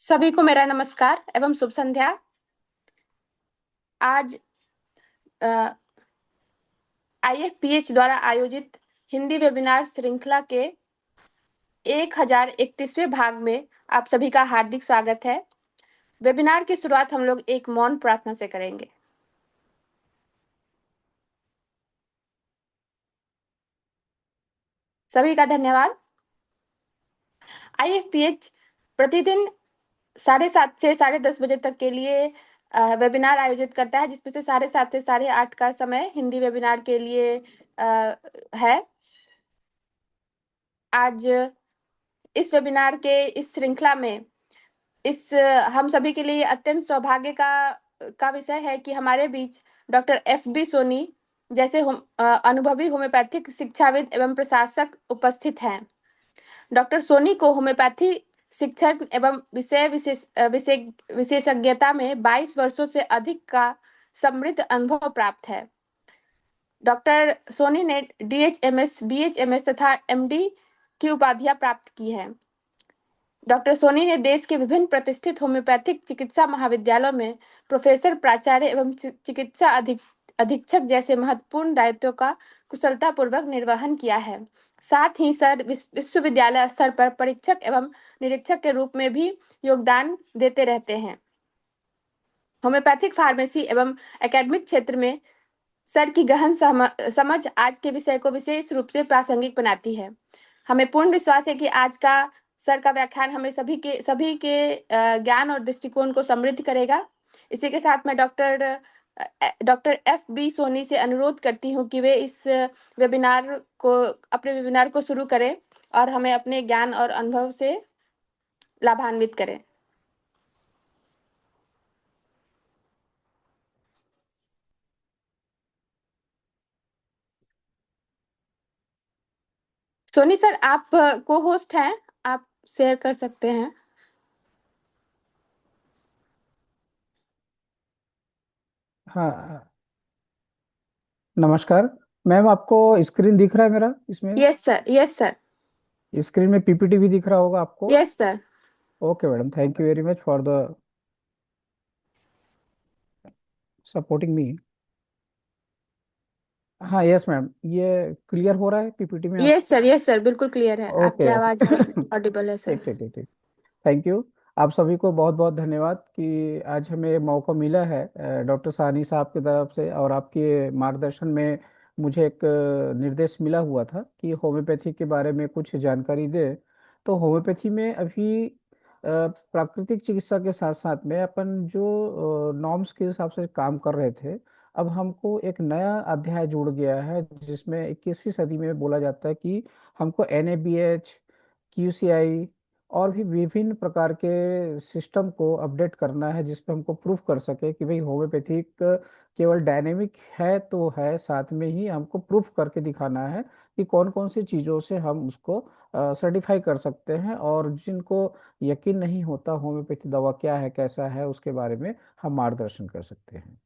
सभी को मेरा नमस्कार एवं शुभ संध्या। आज IFPH द्वारा आयोजित हिंदी वेबिनार श्रृंखला के 1031वें भाग में आप सभी का हार्दिक स्वागत है। वेबिनार की शुरुआत हम लोग एक मौन प्रार्थना से करेंगे। सभी का धन्यवाद। IFPH प्रतिदिन 7:30 से 10:30 बजे तक के लिए वेबिनार आयोजित करता है, जिसमें से 7:30 से 8:30 का समय हिंदी वेबिनार के लिए है। आज इस वेबिनार के इस श्रृंखला में इस हम सभी के लिए अत्यंत सौभाग्य का विषय है कि हमारे बीच डॉक्टर FB सोनी जैसे अनुभवी होम्योपैथिक शिक्षाविद एवं प्रशासक उपस्थित हैं। डॉक्टर सोनी को होम्योपैथी शिक्षण एवं विशेषज्ञता में 22 वर्षों से अधिक का समृद्ध अनुभव प्राप्त है। डॉक्टर सोनी ने DHMS, BHMS तथा MD की उपाधियां प्राप्त की हैं। डॉक्टर सोनी ने देश के विभिन्न प्रतिष्ठित होम्योपैथिक चिकित्सा महाविद्यालयों में प्रोफेसर, प्राचार्य एवं चिकित्सा अधीक्षक जैसे महत्वपूर्ण दायित्वों का कुशलतापूर्वक निर्वहन किया है। साथ ही सर विश्वविद्यालय स्तर पर परीक्षक एवं निरीक्षक के रूप में भी योगदान देते रहते हैं। होम्योपैथिक फार्मेसी एवं एकेडमिक क्षेत्र में सर की गहन समझ आज के विषय को विशेष रूप से प्रासंगिक बनाती है। हमें पूर्ण विश्वास है कि आज का सर का व्याख्यान हमें सभी के ज्ञान और दृष्टिकोण को समृद्ध करेगा। इसी के साथ मैं डॉक्टर FB सोनी से अनुरोध करती हूँ कि वे अपने वेबिनार को शुरू करें और हमें अपने ज्ञान और अनुभव से लाभान्वित करें। सोनी सर, आप को होस्ट हैं, आप शेयर कर सकते हैं। हाँ, नमस्कार मैम। आपको स्क्रीन दिख रहा है मेरा इसमें? Yes sir, yes sir, screen में पीपीटी भी दिख रहा होगा आपको? Yes sir. Okay madam, thank you very much for the supporting me. हाँ, यस मैम, ये क्लियर हो रहा है पीपीटी में यस आपको? सर, यस सर, बिल्कुल क्लियर है, आपकी ओके। आवाज भी ऑडिबल है सर। ठीक ठीक ठीक ठीक। Thank you. आप सभी को बहुत बहुत धन्यवाद कि आज हमें ये मौका मिला है डॉक्टर साहनी साहब की तरफ से और आपके मार्गदर्शन में मुझे एक निर्देश मिला हुआ था कि होम्योपैथी के बारे में कुछ जानकारी दे। तो होम्योपैथी में अभी प्राकृतिक चिकित्सा के साथ साथ में अपन जो नॉर्म्स के हिसाब से काम कर रहे थे, अब हमको एक नया अध्याय जुड़ गया है जिसमें 21वीं सदी में बोला जाता है कि हमको NABH, QCI और भी विभिन्न प्रकार के सिस्टम को अपडेट करना है, जिसपे हमको प्रूफ कर सके कि भाई होम्योपैथिक केवल डायनेमिक है तो है, साथ में ही हमको प्रूफ करके दिखाना है कि कौन कौन सी चीज़ों से हम उसको सर्टिफाई कर सकते हैं। और जिनको यकीन नहीं होता होम्योपैथी दवा क्या है कैसा है उसके बारे में हम मार्गदर्शन कर सकते हैं।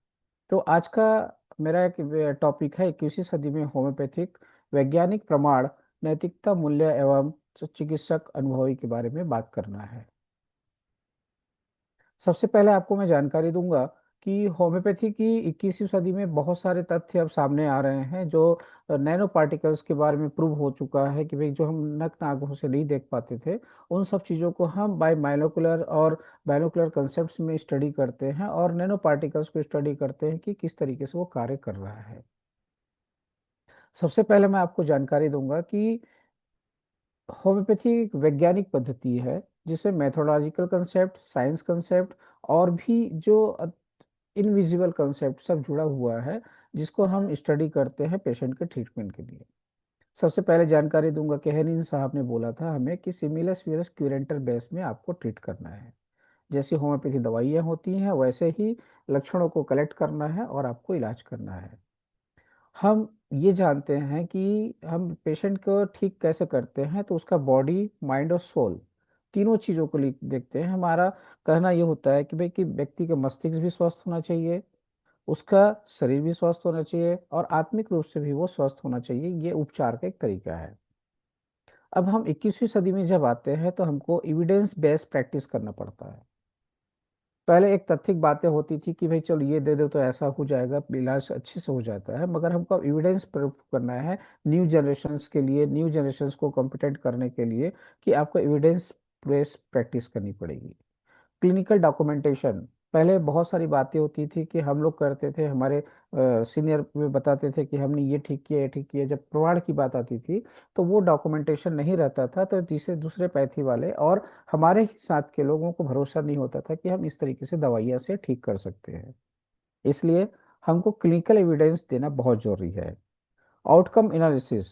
तो आज का मेरा एक टॉपिक है 21वीं सदी में होम्योपैथिक वैज्ञानिक प्रमाण, नैतिकता, मूल्य एवं चिकित्सक अनुभवी के बारे में बात करना है। सबसे पहले आपको मैं जानकारी दूंगा कि होम्योपैथी की 21वीं सदी में बहुत सारे तथ्य अब सामने आ रहे हैं जो नैनो पार्टिकल्स के बारे में प्रूव हो चुका है कि भाई जो हम नग्न आंखों से नहीं देख पाते थे उन सब चीज़ों को हम बाय माइनोकुलर और बाइनोकुलर कंसेप्ट में स्टडी करते हैं और नैनो पार्टिकल्स को स्टडी करते हैं कि किस तरीके से वो कार्य कर रहा है। सबसे पहले मैं आपको जानकारी दूंगा कि होम्योपैथी एक वैज्ञानिक पद्धति है जिसमें मैथोलॉजिकल कंसेप्ट, साइंस कंसेप्ट और भी जो इनविजिबल कंसेप्ट सब जुड़ा हुआ है, जिसको हम स्टडी करते हैं पेशेंट के ट्रीटमेंट के लिए। सबसे पहले जानकारी दूंगा कि हेनिन साहब ने बोला था हमें कि सिमिलस वीरस क्यूरेंटर बेस में आपको ट्रीट करना है। जैसी होम्योपैथी दवाइयाँ होती हैं वैसे ही लक्षणों को कलेक्ट करना है और आपको इलाज करना है। हम ये जानते हैं कि हम पेशेंट को ठीक कैसे करते हैं, तो उसका बॉडी, माइंड और सोल तीनों चीज़ों को देखते हैं। हमारा कहना ये होता है कि भाई कि व्यक्ति का मस्तिष्क भी स्वस्थ होना चाहिए, उसका शरीर भी स्वस्थ होना चाहिए और आत्मिक रूप से भी वो स्वस्थ होना चाहिए। ये उपचार का एक तरीका है। अब हम 21वीं सदी में जब आते हैं तो हमको एविडेंस बेस्ड प्रैक्टिस करना पड़ता है। पहले एक तथ्यिक बातें होती थी कि भाई चलो ये दे दो तो ऐसा हो जाएगा, इलाज अच्छे से हो जाता है, मगर हमको अब एविडेंस प्रूव करना है न्यू जनरेशन्स के लिए, न्यू जनरेशन्स को कॉम्पिटेंट करने के लिए, कि आपको एविडेंस बेस्ड प्रैक्टिस करनी पड़ेगी। क्लिनिकल डॉक्यूमेंटेशन, पहले बहुत सारी बातें होती थी कि हम लोग करते थे, हमारे सीनियर में बताते थे कि हमने ये ठीक किया, ये ठीक किया, जब प्रमाण की बात आती थी तो वो डॉक्यूमेंटेशन नहीं रहता था, तो तीसरे दूसरे पैथी वाले और हमारे ही साथ के लोगों को भरोसा नहीं होता था कि हम इस तरीके से दवाइयाँ से ठीक कर सकते हैं। इसलिए हमको क्लिनिकल एविडेंस देना बहुत जरूरी है। आउटकम एनालिसिस,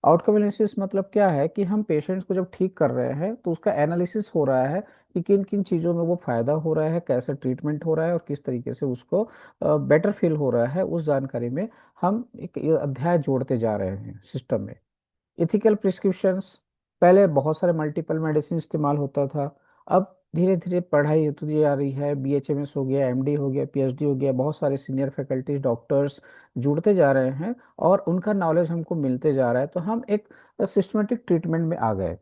आउटकम एनालिसिस मतलब क्या है कि हम पेशेंट्स को जब ठीक कर रहे हैं तो उसका एनालिसिस हो रहा है कि किन किन चीज़ों में वो फायदा हो रहा है, कैसे ट्रीटमेंट हो रहा है और किस तरीके से उसको बेटर फील हो रहा है। उस जानकारी में हम एक ये अध्याय जोड़ते जा रहे हैं सिस्टम में। इथिकल प्रिस्क्रिप्शंस, पहले बहुत सारे मल्टीपल मेडिसिन इस्तेमाल होता था, अब धीरे धीरे पढ़ाई होती जा रही है, बीएचएमएस हो गया, एमडी हो गया, पीएचडी हो गया, बहुत सारे सीनियर फैकल्टीज डॉक्टर्स जुड़ते जा रहे हैं और उनका नॉलेज हमको मिलते जा रहा है, तो हम एक सिस्टमेटिक ट्रीटमेंट में आ गए।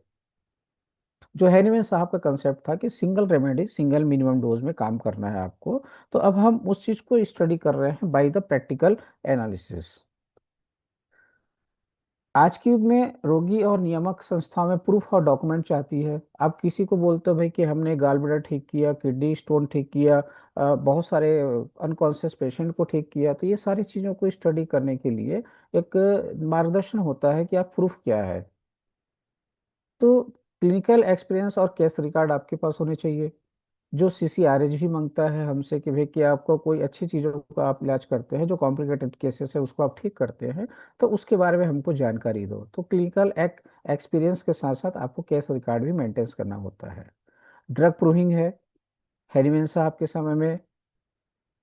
जो हैनीमैन साहब का कंसेप्ट था कि single remedy single minimum dose में काम करना है आपको, तो अब हम उस चीज को स्टडी कर रहे हैं बाय द प्रैक्टिकल एनालिसिस। आज के युग में रोगी और नियामक संस्थाओं में प्रूफ और डॉक्यूमेंट चाहती है। आप किसी को बोलते हो भाई कि हमने गाल ब्लैडर ठीक किया, किडनी स्टोन ठीक किया, बहुत सारे अनकॉन्शियस पेशेंट को ठीक किया, तो ये सारी चीज़ों को स्टडी करने के लिए एक मार्गदर्शन होता है कि आप प्रूफ क्या है। तो क्लिनिकल एक्सपीरियंस और केस रिकॉर्ड आपके पास होने चाहिए। जो सीसीआरएच भी मांगता है हमसे कि भाई कि आपको कोई अच्छी चीज़ों का आप इलाज करते हैं, जो कॉम्प्लिकेटेड केसेस है उसको आप ठीक करते हैं, तो उसके बारे में हमको जानकारी दो। तो क्लिनिकल एक्सपीरियंस के साथ साथ आपको केस रिकॉर्ड भी मेंटेन करना होता है। ड्रग प्रूविंग है, हेरिमेन साहब के समय में,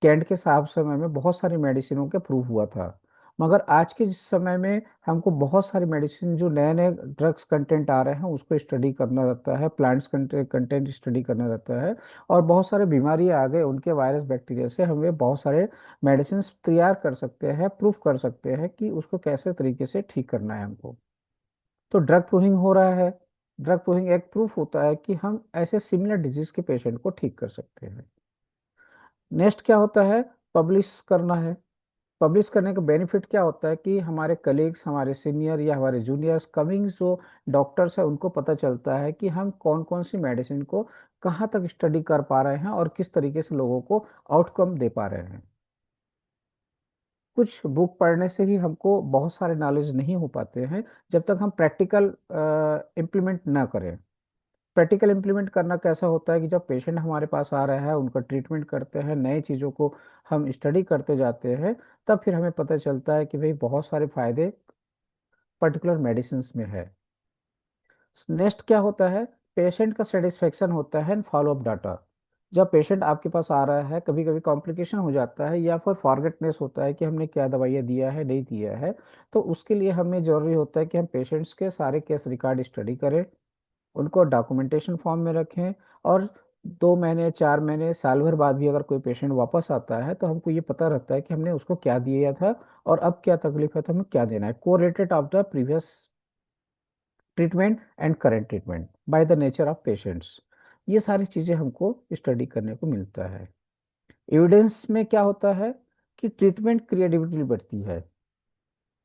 कैंट के साहब समय में बहुत सारी मेडिसिनों के प्रूव हुआ था, मगर आज के जिस समय में हमको बहुत सारी मेडिसिन जो नए नए ड्रग्स कंटेंट आ रहे हैं उसको स्टडी करना रहता है, प्लांट्स कंटेंट स्टडी करना रहता है, और बहुत सारे बीमारी आ गए उनके वायरस बैक्टीरिया से हमें बहुत सारे मेडिसिन तैयार कर सकते हैं, प्रूफ कर सकते हैं कि उसको कैसे तरीके से ठीक करना है हमको। तो ड्रग प्रूविंग हो रहा है। ड्रग प्रूविंग एक प्रूफ होता है कि हम ऐसे सिमिलर डिजीज के पेशेंट को ठीक कर सकते हैं। नेक्स्ट क्या होता है? पब्लिश करना है। पब्लिश करने का बेनिफिट क्या होता है कि हमारे कलीग्स, हमारे सीनियर या हमारे जूनियर्स, कमिंग जो डॉक्टर्स है, उनको पता चलता है कि हम कौन कौन सी मेडिसिन को कहाँ तक स्टडी कर पा रहे हैं और किस तरीके से लोगों को आउटकम दे पा रहे हैं। कुछ बुक पढ़ने से ही हमको बहुत सारे नॉलेज नहीं हो पाते हैं जब तक हम प्रैक्टिकल इम्प्लीमेंट ना करें। प्रैक्टिकल इम्प्लीमेंट करना कैसा होता है कि जब पेशेंट हमारे पास आ रहा है, उनका ट्रीटमेंट करते हैं, नई चीज़ों को हम स्टडी करते जाते हैं, तब फिर हमें पता चलता है कि भाई बहुत सारे फायदे पर्टिकुलर मेडिसिन में है। नेक्स्ट क्या होता है? पेशेंट का सेटिस्फेक्शन होता है फॉलो अप डाटा। जब पेशेंट आपके पास आ रहा है, कभी कभी कॉम्प्लिकेशन हो जाता है या फिर फॉरगेटनेस होता है कि हमने क्या दवाइयाँ दिया है, नहीं दिया है, तो उसके लिए हमें जरूरी होता है कि हम पेशेंट्स के सारे केस रिकॉर्ड स्टडी करें, उनको डॉक्यूमेंटेशन फॉर्म में रखें, और 2 महीने, 4 महीने, साल भर बाद भी अगर कोई पेशेंट वापस आता है तो हमको ये पता रहता है कि हमने उसको क्या दिया था और अब क्या तकलीफ है तो हमें क्या देना है, correlated of the previous treatment and current treatment by the nature of patients. ये सारी चीज़ें हमको स्टडी करने को मिलता है। एविडेंस में क्या होता है कि ट्रीटमेंट क्रिएटिविटी बढ़ती है।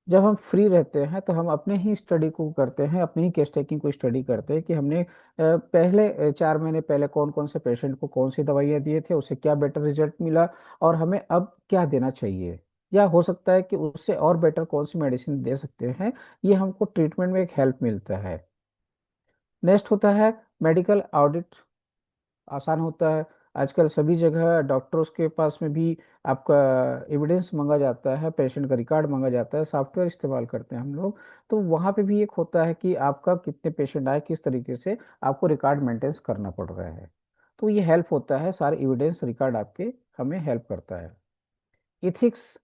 जब हम फ्री रहते हैं तो हम अपने ही स्टडी को करते हैं, अपने ही केस टेकिंग को स्टडी करते हैं कि हमने पहले 4 महीने पहले कौन कौन से पेशेंट को कौन सी दवाइयाँ दिए थे, उससे क्या बेटर रिजल्ट मिला और हमें अब क्या देना चाहिए, या हो सकता है कि उससे और बेटर कौन सी मेडिसिन दे सकते हैं। ये हमको ट्रीटमेंट में एक हेल्प मिलता है। नेक्स्ट होता है मेडिकल ऑडिट, आसान होता है। आजकल सभी जगह डॉक्टर्स के पास में भी आपका एविडेंस मांगा जाता है, पेशेंट का रिकॉर्ड मांगा जाता है, सॉफ्टवेयर इस्तेमाल करते हैं हम लोग, तो वहाँ पे भी एक होता है कि आपका कितने पेशेंट आए, किस तरीके से आपको रिकॉर्ड मेंटेन करना पड़ रहा है। तो ये हेल्प होता है, सारे एविडेंस रिकॉर्ड आपके हमें हेल्प करता है। इथिक्स,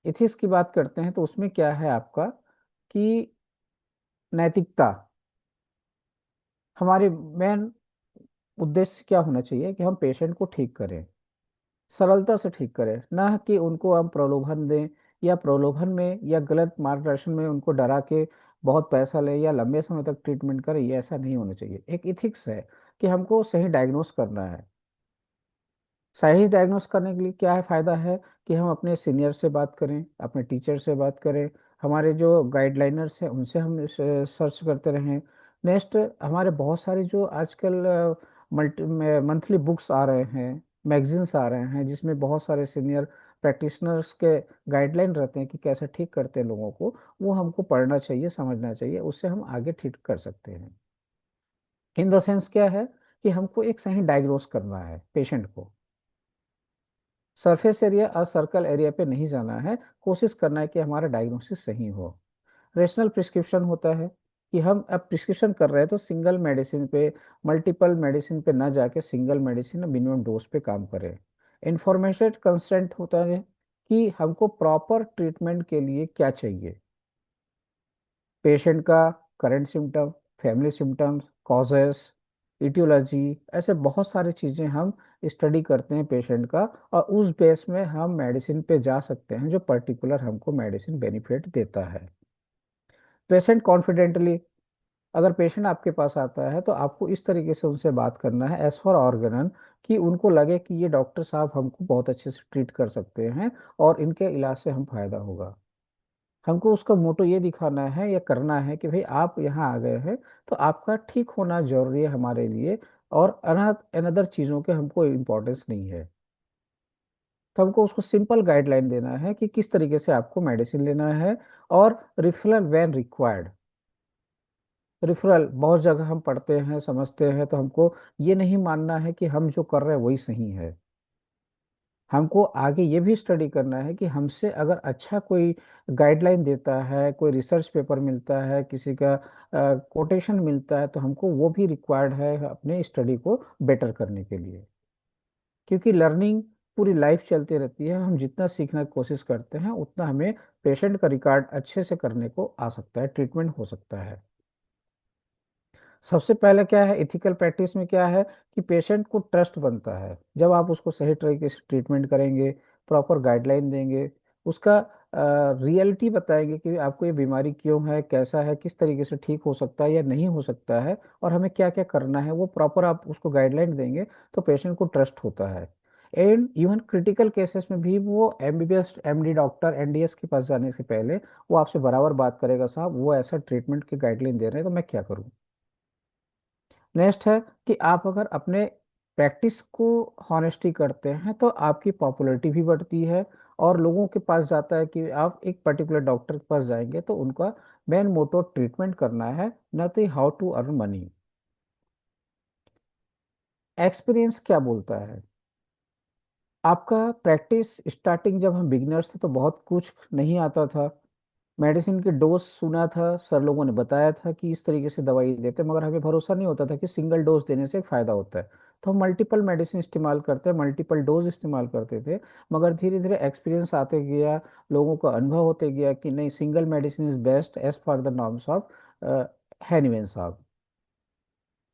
इथिक्स की बात करते हैं तो उसमें क्या है आपका कि नैतिकता, हमारे मेन उद्देश्य क्या होना चाहिए कि हम पेशेंट को ठीक करें, सरलता से ठीक करें, ना कि उनको हम प्रलोभन दें या प्रलोभन में या गलत मार्गदर्शन में उनको डरा के बहुत पैसा ले या लंबे समय तक ट्रीटमेंट करे, ये ऐसा नहीं होना चाहिए। एक इथिक्स है कि हमको सही डायग्नोस करना है। सही डायग्नोस करने के लिए क्या है फायदा है कि हम अपने सीनियर से बात करें, अपने टीचर से बात करें, हमारे जो गाइडलाइनर्स हैं उनसे हम सर्च करते रहें। नेक्स्ट, हमारे बहुत सारे जो आजकल मल्टी मंथली बुक्स आ रहे हैं, मैगजीन्स आ रहे हैं, जिसमें बहुत सारे सीनियर प्रैक्टिशनर्स के गाइडलाइन रहते हैं कि कैसे ठीक करते हैं लोगों को। वो हमको पढ़ना चाहिए, समझना चाहिए, उससे हम आगे ठीक कर सकते हैं। इन द सेंस क्या है कि हमको एक सही डायग्नोस करना है पेशेंट को। सरफेस एरिया और सर्कल एरिया पे नहीं जाना है, कोशिश करना है कि हमारा डायग्नोसिस सही हो। रेशनल प्रिस्क्रिप्शन होता है कि हम अब प्रिस्क्रिप्शन कर रहे हैं तो सिंगल मेडिसिन पे, मल्टीपल मेडिसिन पे ना जाके सिंगल मेडिसिन मिनिमम डोज पे काम करें। इंफॉर्मेटेड कंसेंट होता है कि हमको प्रॉपर ट्रीटमेंट के लिए क्या चाहिए, पेशेंट का current symptom, family symptoms, causes, aetiology, ऐसे बहुत सारी चीज़ें हम स्टडी करते हैं पेशेंट का, और उस बेस में हम मेडिसिन पे जा सकते हैं जो पर्टिकुलर हमको मेडिसिन बेनिफिट देता है। पेशेंट कॉन्फिडेंटली, अगर पेशेंट आपके पास आता है तो आपको इस तरीके से उनसे बात करना है एज फॉर ऑर्गेनन, कि उनको लगे कि ये डॉक्टर साहब हमको बहुत अच्छे से ट्रीट कर सकते हैं और इनके इलाज से हम फायदा होगा। हमको उसका मोटो ये दिखाना है या करना है कि भाई आप यहाँ आ गए हैं तो आपका ठीक होना जरूरी है हमारे लिए, और अनदर चीज़ों के हमको इम्पोर्टेंस नहीं है। तो हमको उसको सिंपल गाइडलाइन देना है कि किस तरीके से आपको मेडिसिन लेना है, और रिफरल व्हेन रिक्वायर्ड। रिफरल बहुत जगह हम पढ़ते हैं, समझते हैं, तो हमको ये नहीं मानना है कि हम जो कर रहे हैं वही सही है। हमको आगे ये भी स्टडी करना है कि हमसे अगर अच्छा कोई गाइडलाइन देता है, कोई रिसर्च पेपर मिलता है, किसी का कोटेशन मिलता है, तो हमको वो भी रिक्वायर्ड है अपने स्टडी को बेटर करने के लिए। क्योंकि लर्निंग पूरी लाइफ चलती रहती है, हम जितना सीखने की कोशिश करते हैं उतना हमें पेशेंट का रिकॉर्ड अच्छे से करने को आ सकता है, ट्रीटमेंट हो सकता है। सबसे पहले क्या है इथिकल प्रैक्टिस में, क्या है कि पेशेंट को ट्रस्ट बनता है जब आप उसको सही तरीके से ट्रीटमेंट करेंगे, प्रॉपर गाइडलाइन देंगे, उसका रियलिटी बताएंगे कि आपको ये बीमारी क्यों है, कैसा है, किस तरीके से ठीक हो सकता है या नहीं हो सकता है, और हमें क्या क्या करना है, वो प्रॉपर आप उसको गाइडलाइन देंगे तो पेशेंट को ट्रस्ट होता है। एंड इवन क्रिटिकल केसेस में भी वो एमबीबीएस एमडी डॉक्टर एनडीएस के पास जाने से पहले वो आपसे बराबर बात करेगा, साहब वो ऐसा ट्रीटमेंट की गाइडलाइन दे रहे हैं तो मैं क्या करूँ। नेक्स्ट है कि आप अगर अपने प्रैक्टिस को हॉनेस्टी करते हैं तो आपकी पॉपुलैरिटी भी बढ़ती है, और लोगों के पास जाता है कि आप एक पर्टिकुलर डॉक्टर के पास जाएंगे तो उनका मेन मोटो ट्रीटमेंट करना है, न तो how to earn money. Experience क्या बोलता है, आपका प्रैक्टिस स्टार्टिंग जब हम बिगिनर्स थे तो बहुत कुछ नहीं आता था, मेडिसिन के डोज सुना था, सर लोगों ने बताया था कि इस तरीके से दवाई देते हैं, मगर हमें भरोसा नहीं होता था कि सिंगल डोज देने से एक फायदा होता है। तो हम मल्टीपल मेडिसिन इस्तेमाल करते हैं, मल्टीपल डोज इस्तेमाल करते थे। मगर धीरे धीरे एक्सपीरियंस आते गया, लोगों का अनुभव होते गया कि नहीं, single medicine is best as per the norms of Hahnemann साहब।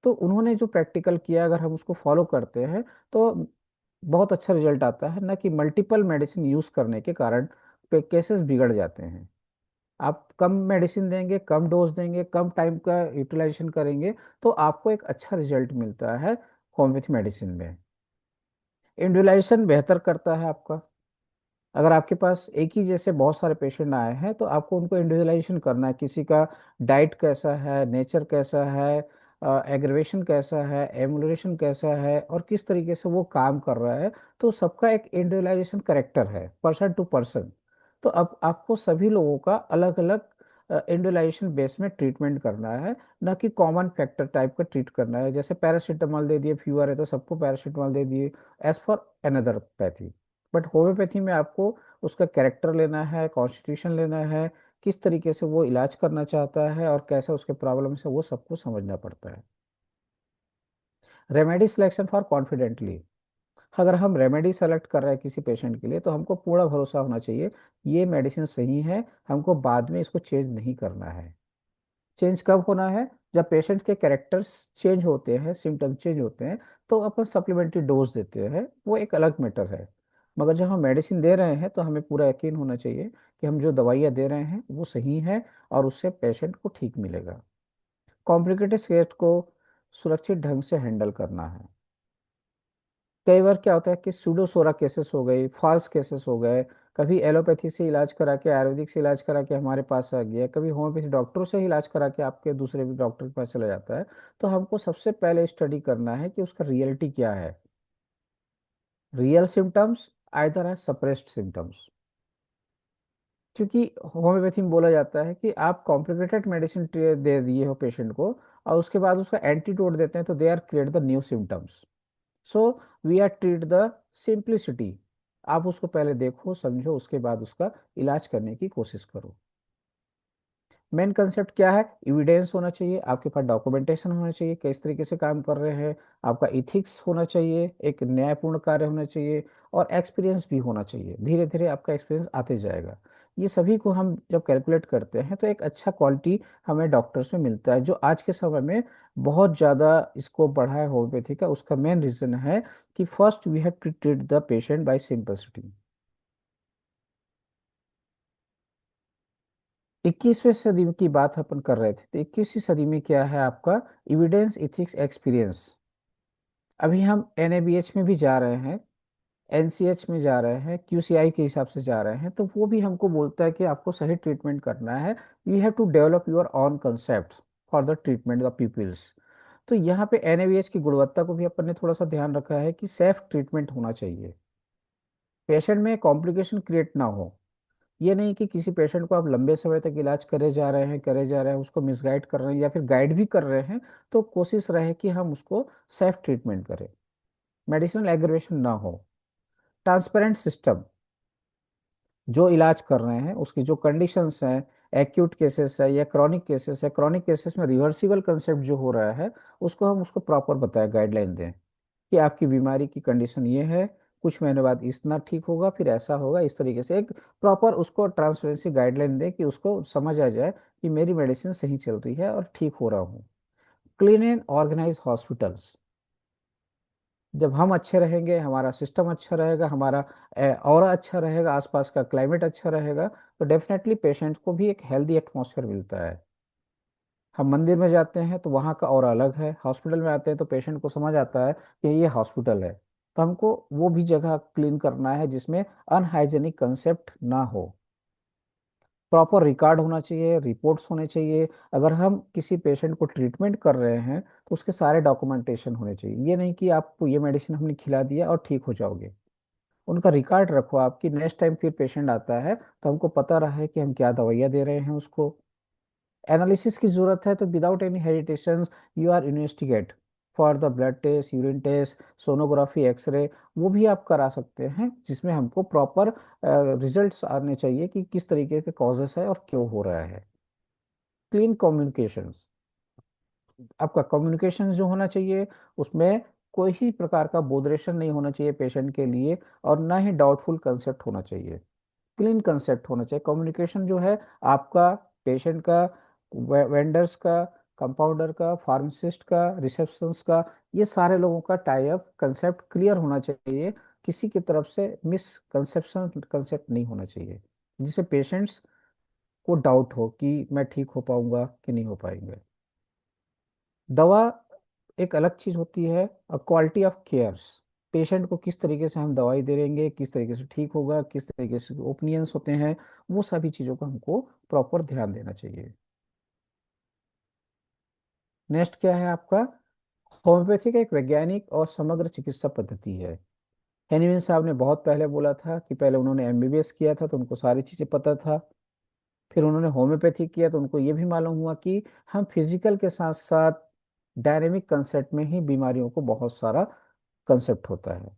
तो उन्होंने जो प्रैक्टिकल किया अगर हम उसको फॉलो करते हैं तो बहुत अच्छा रिजल्ट आता है, ना कि मल्टीपल मेडिसिन यूज करने के कारण केसेस बिगड़ जाते हैं। आप कम मेडिसिन देंगे, कम डोज देंगे, कम टाइम का यूटिलाइजेशन करेंगे, तो आपको एक अच्छा रिजल्ट मिलता है होम्योपैथी मेडिसिन में। इंडिविजुअलाइजेशन बेहतर करता है आपका। अगर आपके पास एक ही जैसे बहुत सारे पेशेंट आए हैं तो आपको उनको इंडिविजुअलाइजेशन करना है, किसी का डाइट कैसा है, नेचर कैसा है, एग्रीवेशन कैसा है, एमुलेशन कैसा है, और किस तरीके से वो काम कर रहा है। तो सबका एक इंडिविजुअलाइजेशन करेक्टर है, पर्सन टू पर्सन। तो अब आपको सभी लोगों का अलग अलग इंडिविजुअलाइजेशन बेस में ट्रीटमेंट करना है, न कि कॉमन फैक्टर टाइप का ट्रीट करना है। जैसे पैरासीटामॉल दे दिए, फीवर है तो सबको पैरासीटामॉल दे दिए, as for another pathy. But homoeopathy में आपको उसका कैरेक्टर लेना है, कॉन्स्टिट्यूशन लेना है, किस तरीके से वो इलाज करना चाहता है और कैसे उसके प्रॉब्लम्स है, वो सबको समझना पड़ता है। रेमेडी सिलेक्शन फॉर कॉन्फिडेंटली, अगर हम रेमेडी सेलेक्ट कर रहे हैं किसी पेशेंट के लिए तो हमको पूरा भरोसा होना चाहिए ये मेडिसिन सही है, हमको बाद में इसको चेंज नहीं करना है। चेंज कब होना है, जब पेशेंट के कैरेक्टर्स चेंज होते हैं, सिम्टम चेंज होते हैं, तो अपन सप्लीमेंट्री डोज देते हैं, वो एक अलग मैटर है। मगर जब हम मेडिसिन दे रहे हैं तो हमें पूरा यकीन होना चाहिए कि हम जो दवाइयाँ दे रहे हैं वो सही है और उससे पेशेंट को ठीक मिलेगा। कॉम्प्लिकेटेड केस को सुरक्षित ढंग से हैंडल करना है। कई बार क्या होता है कि सूडोसोरा केसेस हो गई, फॉल्स केसेस हो गए, कभी एलोपैथी से इलाज करा के, आयुर्वेदिक से इलाज करा के हमारे पास आ गया, कभी होम्योपैथी डॉक्टरों से इलाज करा के आपके दूसरे भी डॉक्टर के पास चला जाता है। तो हमको सबसे पहले स्टडी करना है कि उसका रियलिटी क्या है। रियल सिम्टम्स आइदर है सप्रेस्ड सिम्टम्स। क्योंकि होम्योपैथी में बोला जाता है कि आप कॉम्प्लिकेटेड मेडिसिन दे दिए हो पेशेंट को और उसके बाद उसका एंटीडोट देते हैं तो they are create the new symptoms. So we are treat the simplicity. आप उसको पहले देखो समझो, उसके बाद उसका इलाज करने की कोशिश करो। मेन कंसेप्ट क्या है? एविडेंस होना चाहिए, आपके पास डॉक्यूमेंटेशन होना चाहिए किस तरीके से काम कर रहे हैं, आपका इथिक्स होना चाहिए, एक न्यायपूर्ण कार्य होना चाहिए, और एक्सपीरियंस भी होना चाहिए। धीरे धीरे आपका एक्सपीरियंस आते जाएगा। ये सभी को हम जब कैलकुलेट करते हैं तो एक अच्छा क्वालिटी हमें डॉक्टर्स में मिलता है, जो आज के समय में बहुत ज़्यादा स्कोप बढ़ा है होम्योपैथी का। उसका मेन रीज़न है कि first we have to treat the patient by simplicity. 21वीं सदी की बात अपन कर रहे थे, तो 21वीं सदी में क्या है आपका? Evidence, ethics, experience. अभी हम एनएबीएच में भी जा रहे हैं, एनसीएच में जा रहे हैं, क्यूसीआई के हिसाब से जा रहे हैं, तो वो भी हमको बोलता है कि आपको सही ट्रीटमेंट करना है। You have to develop your own concept for the treatment of peoples. तो यहाँ पे एनएबीएच की गुणवत्ता को भी अपन ने थोड़ा सा ध्यान रखा है कि सेफ ट्रीटमेंट होना चाहिए, पेशेंट में कॉम्प्लिकेशन क्रिएट ना हो। ये नहीं कि किसी पेशेंट को आप लंबे समय तक इलाज करे जा रहे हैं, उसको मिसगाइड कर रहे हैं या फिर गाइड भी कर रहे हैं। तो कोशिश रहे कि हम उसको सेफ ट्रीटमेंट करें, मेडिसिनल एग्रेवेशन ना हो। ट्रांसपेरेंट सिस्टम, जो इलाज कर रहे हैं उसकी जो कंडीशंस हैं, एक्यूट केसेस है या क्रॉनिक केसेस है, क्रॉनिक केसेस में रिवर्सिबल कंसेप्ट जो हो रहा है उसको हम उसको प्रॉपर बताएं, गाइडलाइन दें कि आपकी बीमारी की कंडीशन ये है, कुछ महीने बाद इतना ठीक होगा, फिर ऐसा होगा, इस तरीके से एक प्रॉपर उसको ट्रांसपेरेंसी गाइडलाइन दे कि उसको समझ आ जाए कि मेरी मेडिसिन सही चल रही है और ठीक हो रहा हूँ। Clean and organise hospitals. जब हम अच्छे रहेंगे, हमारा सिस्टम अच्छा रहेगा, हमारा ऑरा अच्छा रहेगा, आसपास का क्लाइमेट अच्छा रहेगा, तो डेफिनेटली पेशेंट को भी एक हेल्दी एटमॉस्फेयर मिलता है। हम मंदिर में जाते हैं तो वहाँ का और अलग है, हॉस्पिटल में आते हैं तो पेशेंट को समझ आता है कि ये हॉस्पिटल है। तो हमको वो भी जगह क्लीन करना है जिसमें अनहाइजेनिक कंसेप्ट ना हो। प्रॉपर रिकॉर्ड होना चाहिए, रिपोर्ट्स होने चाहिए। अगर हम किसी पेशेंट को ट्रीटमेंट कर रहे हैं तो उसके सारे डॉक्यूमेंटेशन होने चाहिए। ये नहीं कि आपको ये मेडिसिन हमने खिला दिया और ठीक हो जाओगे। उनका रिकॉर्ड रखो आपकी, नेक्स्ट टाइम फिर पेशेंट आता है तो हमको पता रहे कि हम क्या दवाइयाँ दे रहे हैं उसको। एनालिसिस की जरूरत है तो without any hesitation you are investigate for the blood test, urine test, sonography, x ray, वो भी आप करा सकते हैं, जिसमें हमको प्रॉपर रिजल्ट्स आने चाहिए कि किस तरीके के कॉजेस है और क्यों हो रहा है। क्लीन कम्युनिकेशन, आपका कम्युनिकेशन जो होना चाहिए उसमें कोई ही प्रकार का बोदरेशन नहीं होना चाहिए पेशेंट के लिए, और ना ही डाउटफुल कंसेप्ट होना चाहिए। क्लीन कंसेप्ट होना चाहिए कम्युनिकेशन जो है आपका, पेशेंट का, वेंडर्स का, कंपाउंडर का, फार्मासिस्ट का, रिसेप्शंस का, ये सारे लोगों का टाई अप कंसेप्ट क्लियर होना चाहिए। किसी की तरफ से मिसकंसेप्शन कंसेप्ट नहीं होना चाहिए जिससे पेशेंट्स को डाउट हो कि मैं ठीक हो पाऊंगा कि नहीं हो पाएंगे। दवा एक अलग चीज होती है, क्वालिटी ऑफ केयर्स। पेशेंट को किस तरीके से हम दवाई दे देंगे, किस तरीके से ठीक होगा, किस तरीके से ओपिनियंस होते हैं, वो सभी चीज़ों का हमको प्रॉपर ध्यान देना चाहिए। नेक्स्ट क्या है आपका? होम्योपैथी का एक वैज्ञानिक और समग्र चिकित्सा पद्धति है। हेनिमैन साहब ने बहुत पहले बोला था कि पहले उन्होंने एमबीबीएस किया था तो उनको सारी चीज़ें पता था, फिर उन्होंने होम्योपैथी किया तो उनको ये भी मालूम हुआ कि हम फिजिकल के साथ साथ डायनेमिक कंसेप्ट में ही बीमारियों को बहुत सारा कंसेप्ट होता है।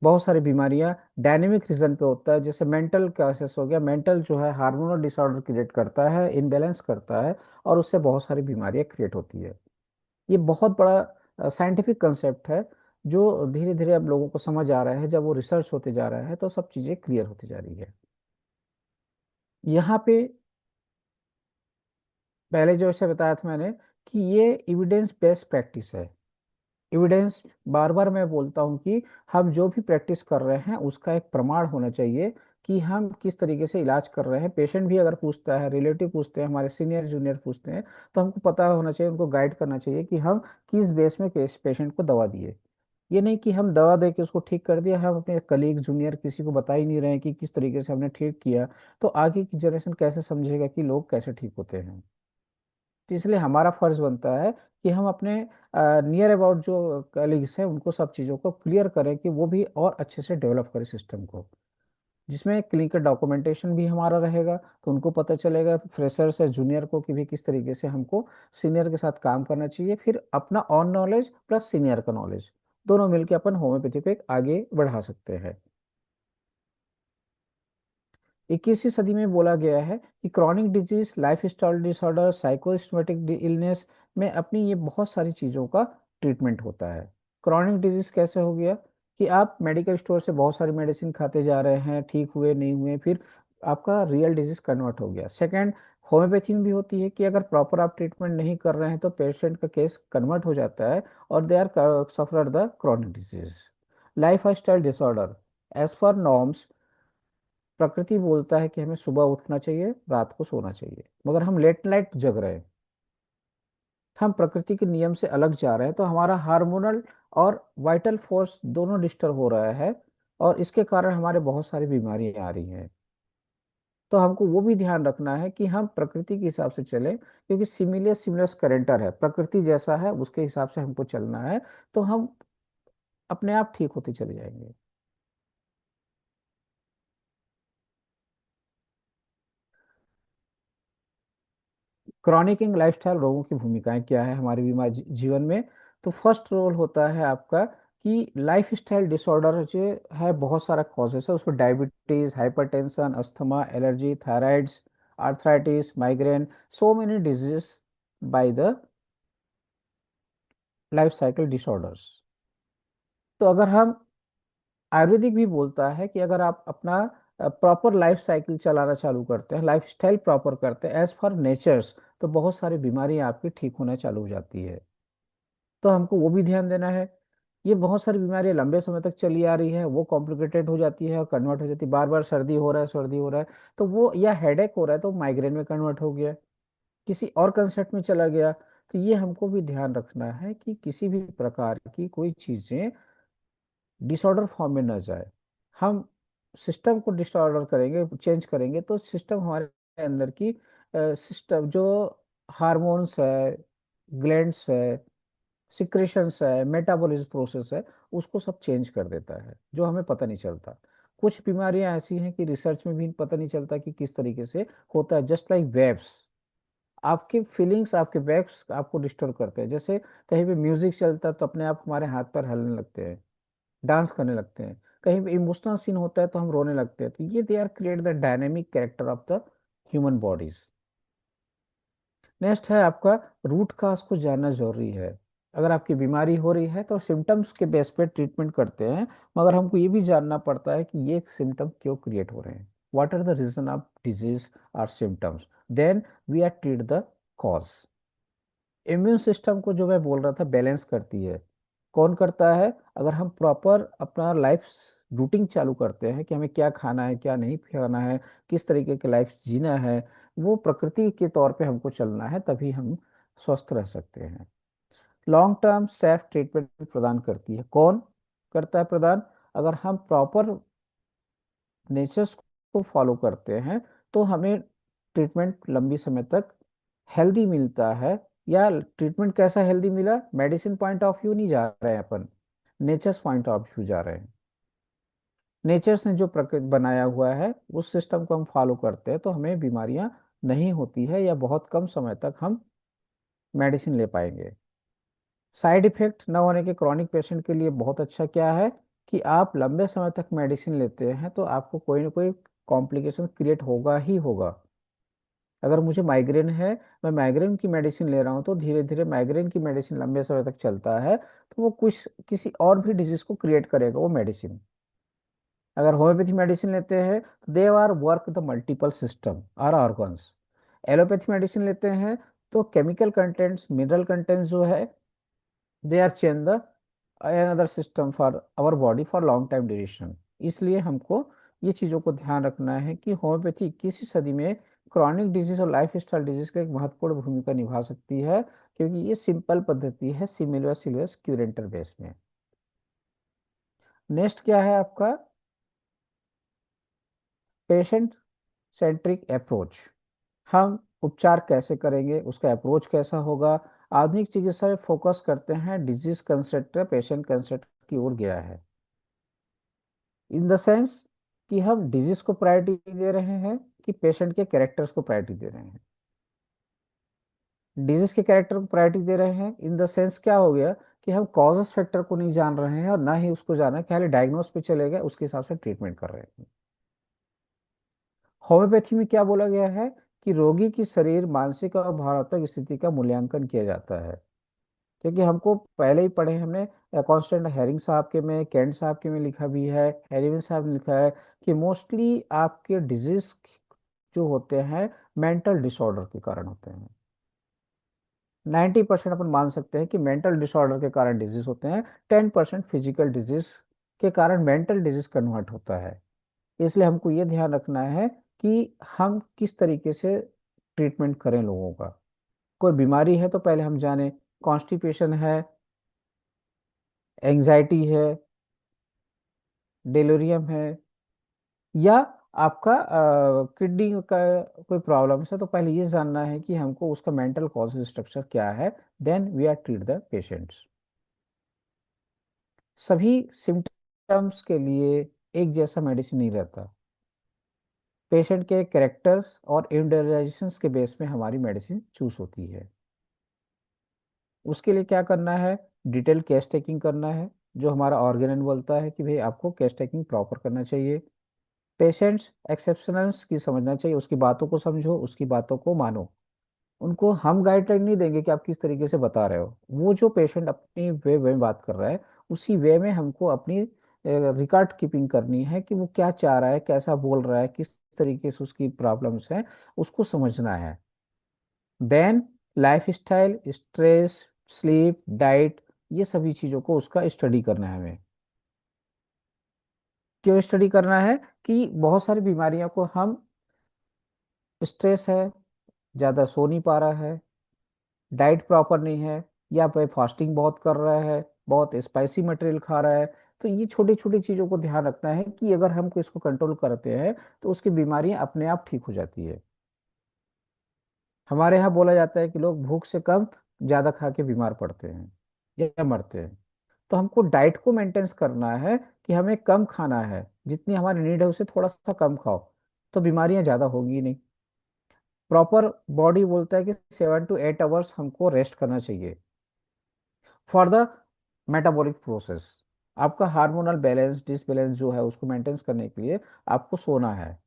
बहुत सारी बीमारियां डायनेमिक रीजन पे होता है, जैसे मेंटल केसेस हो गया, मेंटल जो है हार्मोनल डिसऑर्डर क्रिएट करता है, इनबैलेंस करता है, और उससे बहुत सारी बीमारियां क्रिएट होती है। ये बहुत बड़ा साइंटिफिक कंसेप्ट है जो धीरे धीरे अब लोगों को समझ आ रहा है। जब वो रिसर्च होते जा रहा है तो सब चीज़ें क्लियर होती जा रही है। यहाँ पे पहले जो ऐसे बताया था मैंने कि ये एविडेंस बेस्ड प्रैक्टिस है। एविडेंस, बार बार मैं बोलता हूँ कि हम जो भी प्रैक्टिस कर रहे हैं उसका एक प्रमाण होना चाहिए कि हम किस तरीके से इलाज कर रहे हैं। पेशेंट भी अगर पूछता है, रिलेटिव पूछते हैं, हमारे सीनियर जूनियर पूछते हैं, तो हमको पता होना चाहिए, उनको गाइड करना चाहिए कि हम किस बेस में पेशेंट को दवा दिए। ये नहीं कि हम दवा दे के उसको ठीक कर दिया, हम अपने कलीग जूनियर किसी को बता ही नहीं रहे हैं कि किस तरीके से हमने ठीक किया। तो आगे की जनरेशन कैसे समझेगा कि लोग कैसे ठीक होते हैं। तो इसलिए हमारा फर्ज बनता है कि हम अपने नियर अबाउट जो कलीग्स हैं उनको सब चीज़ों को क्लियर करें कि वो भी और अच्छे से डेवलप करें सिस्टम को, जिसमें क्लिनिकल डॉक्यूमेंटेशन भी हमारा रहेगा। तो उनको पता चलेगा फ्रेशर से जूनियर को कि भी किस तरीके से हमको सीनियर के साथ काम करना चाहिए। फिर अपना ऑन नॉलेज प्लस सीनियर का नॉलेज दोनों मिलकर अपन होम्योपैथी को एक आगे बढ़ा सकते हैं। 21वीं सदी में बोला गया है कि chronic disease, lifestyle disorder, psychosomatic illness में अपनी ये बहुत सारी चीज़ों का ट्रीटमेंट होता है। क्रॉनिक डिजीज कैसे हो गया कि आप मेडिकल स्टोर से बहुत सारी मेडिसिन खाते जा रहे हैं, ठीक हुए नहीं हुए, फिर आपका रियल डिजीज कन्वर्ट हो गया। सेकंड, होम्योपैथी में भी होती है कि अगर प्रॉपर आप ट्रीटमेंट नहीं कर रहे हैं तो पेशेंट का केस कन्वर्ट हो जाता है और they are suffer the chronic disease. Lifestyle disorder, as per norms प्रकृति बोलता है कि हमें सुबह उठना चाहिए, रात को सोना चाहिए, मगर हम लेट नाइट जग रहे हैं, हम प्रकृति के नियम से अलग जा रहे हैं, तो हमारा हार्मोनल और वाइटल फोर्स दोनों डिस्टर्ब हो रहा है और इसके कारण हमारे बहुत सारी बीमारियां आ रही हैं। तो हमको वो भी ध्यान रखना है कि हम प्रकृति के हिसाब से चलें, क्योंकि सिमिलियस सिमिलस करेंटर है, प्रकृति जैसा है उसके हिसाब से हमको चलना है। तो हम अपने आप ठीक होते चले जाएंगे। क्रॉनिक लाइफस्टाइल रोगों की भूमिकाएं क्या है हमारे जीवन में। तो फर्स्ट रोल होता है आपका कि लाइफस्टाइल डिसऑर्डर जो है, बहुत सारा कॉजेस है उसमें, diabetes, hypertension, asthma, allergy, thyroids, arthritis, migraine, so many disease by the life cycle disorders. तो अगर हम, आयुर्वेदिक भी बोलता है कि अगर आप अपना प्रॉपर लाइफ साइकिल चलाना चालू करते हैं, लाइफ स्टाइल प्रॉपर करते हैं एज पर नेचर्स, तो बहुत सारी बीमारियां आपकी ठीक होना चालू हो जाती है। तो हमको वो भी ध्यान देना है। ये बहुत सारी बीमारियां लंबे समय तक चली आ रही है, वो कॉम्प्लिकेटेड हो जाती है और कन्वर्ट हो जाती है, बार बार सर्दी हो रहा है, सर्दी हो रहा है, तो वो, या हेडेक हो रहा है तो माइग्रेन में कन्वर्ट हो गया, किसी और कंसेप्ट में चला गया। तो ये हमको भी ध्यान रखना है कि किसी भी प्रकार की कोई चीजें डिसऑर्डर फॉर्म में न जाए। हम सिस्टम को डिसऑर्डर करेंगे, चेंज करेंगे, तो सिस्टम हमारे अंदर की सिस्टम जो हार्मोन्स है, ग्लैंड्स है, सिक्रेशंस है, मेटाबॉलिज्म प्रोसेस है, उसको सब चेंज कर देता है, जो हमें पता नहीं चलता। कुछ बीमारियां ऐसी हैं कि रिसर्च में भी पता नहीं चलता कि किस तरीके से होता है। जस्ट लाइक वेव्स, आपकी फीलिंग्स, आपके वेव्स आपको डिस्टर्ब करते हैं। जैसे कहीं पे म्यूजिक चलता है तो अपने आप हमारे हाथ पैर हिलने लगते हैं, डांस करने लगते हैं, कहीं पे इमोशनल सीन होता है तो हम रोने लगते हैं। तो ये they are create the dynamic character of the human bodies. Next है आपका रूट काज को जानना जरूरी है। अगर आपकी बीमारी हो रही है तो सिम्टम्स के बेस पे ट्रीटमेंट करते हैं, मगर हमको ये भी जानना पड़ता है कि ये सिम्टम क्यों क्रिएट हो रहे हैं, what are the reason of disease और symptoms, then we are treat the cause. Immune system को जो मैं बोल रहा था बैलेंस करती है, कौन करता है, अगर हम प्रॉपर अपना लाइफ रूटीन चालू करते हैं कि हमें क्या खाना है, क्या नहीं खाना है, किस तरीके की लाइफ जीना है, वो प्रकृति के तौर पे हमको चलना है, तभी हम स्वस्थ रह सकते हैं। लॉन्ग टर्म सेफ ट्रीटमेंट प्रदान करती है, कौन करता है प्रदान, अगर हम प्रॉपर नेचर्स को फॉलो करते हैं तो हमें ट्रीटमेंट लंबी समय तक हेल्दी मिलता है। या ट्रीटमेंट कैसा हेल्दी मिला, मेडिसिन पॉइंट ऑफ व्यू नहीं जा रहे हैं अपन, नेचर्स पॉइंट ऑफ व्यू जा रहे हैं। नेचर्स ने जो प्रकृति बनाया हुआ है उस सिस्टम को हम फॉलो करते हैं तो हमें बीमारियां नहीं होती है, या बहुत कम समय तक हम मेडिसिन ले पाएंगे। साइड इफेक्ट न होने के क्रॉनिक पेशेंट के लिए बहुत अच्छा क्या है कि आप लंबे समय तक मेडिसिन लेते हैं तो आपको कोई ना कोई कॉम्प्लिकेशन क्रिएट होगा ही होगा। अगर मुझे माइग्रेन है, मैं माइग्रेन की मेडिसिन ले रहा हूँ, तो धीरे धीरे माइग्रेन की मेडिसिन लंबे समय तक चलता है तो वो कुछ किसी और भी डिजीज को क्रिएट करेगा वो मेडिसिन। अगर होम्योपैथी मेडिसिन लेते हैं तो they are work the multiple system or organs. Allopathy medicine लेते हैं तो केमिकल कंटेंट्स, मिनरल कंटेंट्स जो है, they are change the another system for our body for long time duration. इसलिए हमको ये चीज़ों को ध्यान रखना है कि होम्योपैथी 21वीं सदी में क्रॉनिक डिजीज और लाइफ स्टाइल डिजीज का एक महत्वपूर्ण भूमिका निभा सकती है, क्योंकि ये सिंपल पद्धति है सिमिलर सिल्वस क्यूरेंटर बेस में। नेक्स्ट क्या है आपका? Patient centric approach. हम उपचार कैसे करेंगे, उसका अप्रोच कैसा होगा? आधुनिक चिकित्सा में फोकस करते हैं डिजीज कंसेप्ट पेशेंट कंसेप्ट की ओर गया है, इन द सेंस कि हम डिजीज को प्रायोरिटी दे रहे हैं कि पेशेंट के कैरेक्टर्स को प्रायोरिटी दे रहे हैं। डिजीज के कैरेक्टर को प्रायोरिटी दे रहे हैं इन द सेंस क्या हो गया कि हम कॉजेस फैक्टर को नहीं जान रहे हैं और ना ही उसको जाना, खाली डायग्नोस पे चले गए, उसके हिसाब से ट्रीटमेंट कर रहे हैं। होम्योपैथी में क्या बोला गया है कि रोगी की शरीर, मानसिक और भावनात्मक स्थिति का मूल्यांकन किया जाता है। क्योंकि हमको पहले ही पढ़े हमने, कॉन्स्टेंट हेरिंग साहब के में, कैंट साहब के में लिखा भी है, हेरिवन साहब ने लिखा है कि मोस्टली आपके डिजीज जो होते हैं मेंटल डिसऑर्डर के कारण होते हैं। 90% अपन मान सकते हैं कि मेंटल डिसऑर्डर के कारण डिजीज होते हैं, 10% फिजिकल डिजीज के कारण मेंटल डिजीज कन्वर्ट होता है। इसलिए हमको ये ध्यान रखना है कि हम किस तरीके से ट्रीटमेंट करें लोगों का। कोई बीमारी है तो पहले हम जाने, कॉन्स्टिपेशन है, एंजाइटी है, डेलोरियम है, या आपका किडनी का कोई प्रॉब्लम है, तो पहले ये जानना है कि हमको उसका मेंटल कॉजेज स्ट्रक्चर क्या है, then we are treat the patients. सभी सिम्टम्स के लिए एक जैसा मेडिसिन नहीं रहता। पेशेंट के कैरेक्टर्स और इंडिविजुअलाइजेशंस के बेस में हमारी मेडिसिन चूज होती है। उसके लिए क्या करना है? डिटेल केस टेकिंग करना है, जो हमारा ऑर्गेनन बोलता है कि भाई आपको केस टेकिंग प्रॉपर करना चाहिए। पेशेंट्स एक्सेप्शनल्स की समझना चाहिए, उसकी बातों को समझो, उसकी बातों को मानो। उनको हम गाइडलाइन नहीं देंगे कि आप किस तरीके से बता रहे हो, वो जो पेशेंट अपनी वे में बात कर रहा है उसी वे में हमको अपनी रिकॉर्ड कीपिंग करनी है कि वो क्या चाह रहा है, कैसा बोल रहा है, किस तरीके से उसकी प्रॉब्लम्स हैं, उसको समझना है। Then lifestyle, stress, sleep, diet, ये सभी चीज़ों को उसका स्टडी करना है हमें। क्यों स्टडी करना है? कि बहुत सारी बीमारियों को हम, स्ट्रेस है, ज़्यादा सो नहीं पा रहा है, डाइट प्रॉपर नहीं है, या फिर फास्टिंग बहुत कर रहा है, बहुत स्पाइसी मटेरियल खा रहा है, तो ये छोटी छोटी चीज़ों को ध्यान रखना है कि अगर हमको इसको कंट्रोल करते हैं तो उसकी बीमारियां अपने आप ठीक हो जाती है। हमारे यहाँ बोला जाता है कि लोग भूख से कम ज़्यादा खा के बीमार पड़ते हैं या मरते हैं। तो हमको डाइट को मेंटेन करना है कि हमें कम खाना है, जितनी हमारी नीड है उससे थोड़ा सा कम खाओ, तो बीमारियां ज़्यादा होगी नहीं। प्रॉपर बॉडी बोलता है कि 7 to 8 आवर्स हमको रेस्ट करना चाहिए फॉर द मेटाबॉलिक प्रोसेस। आपका हार्मोनल बैलेंस डिसबैलेंस जो है उसको मेंटेन करने के लिए आपको सोना है।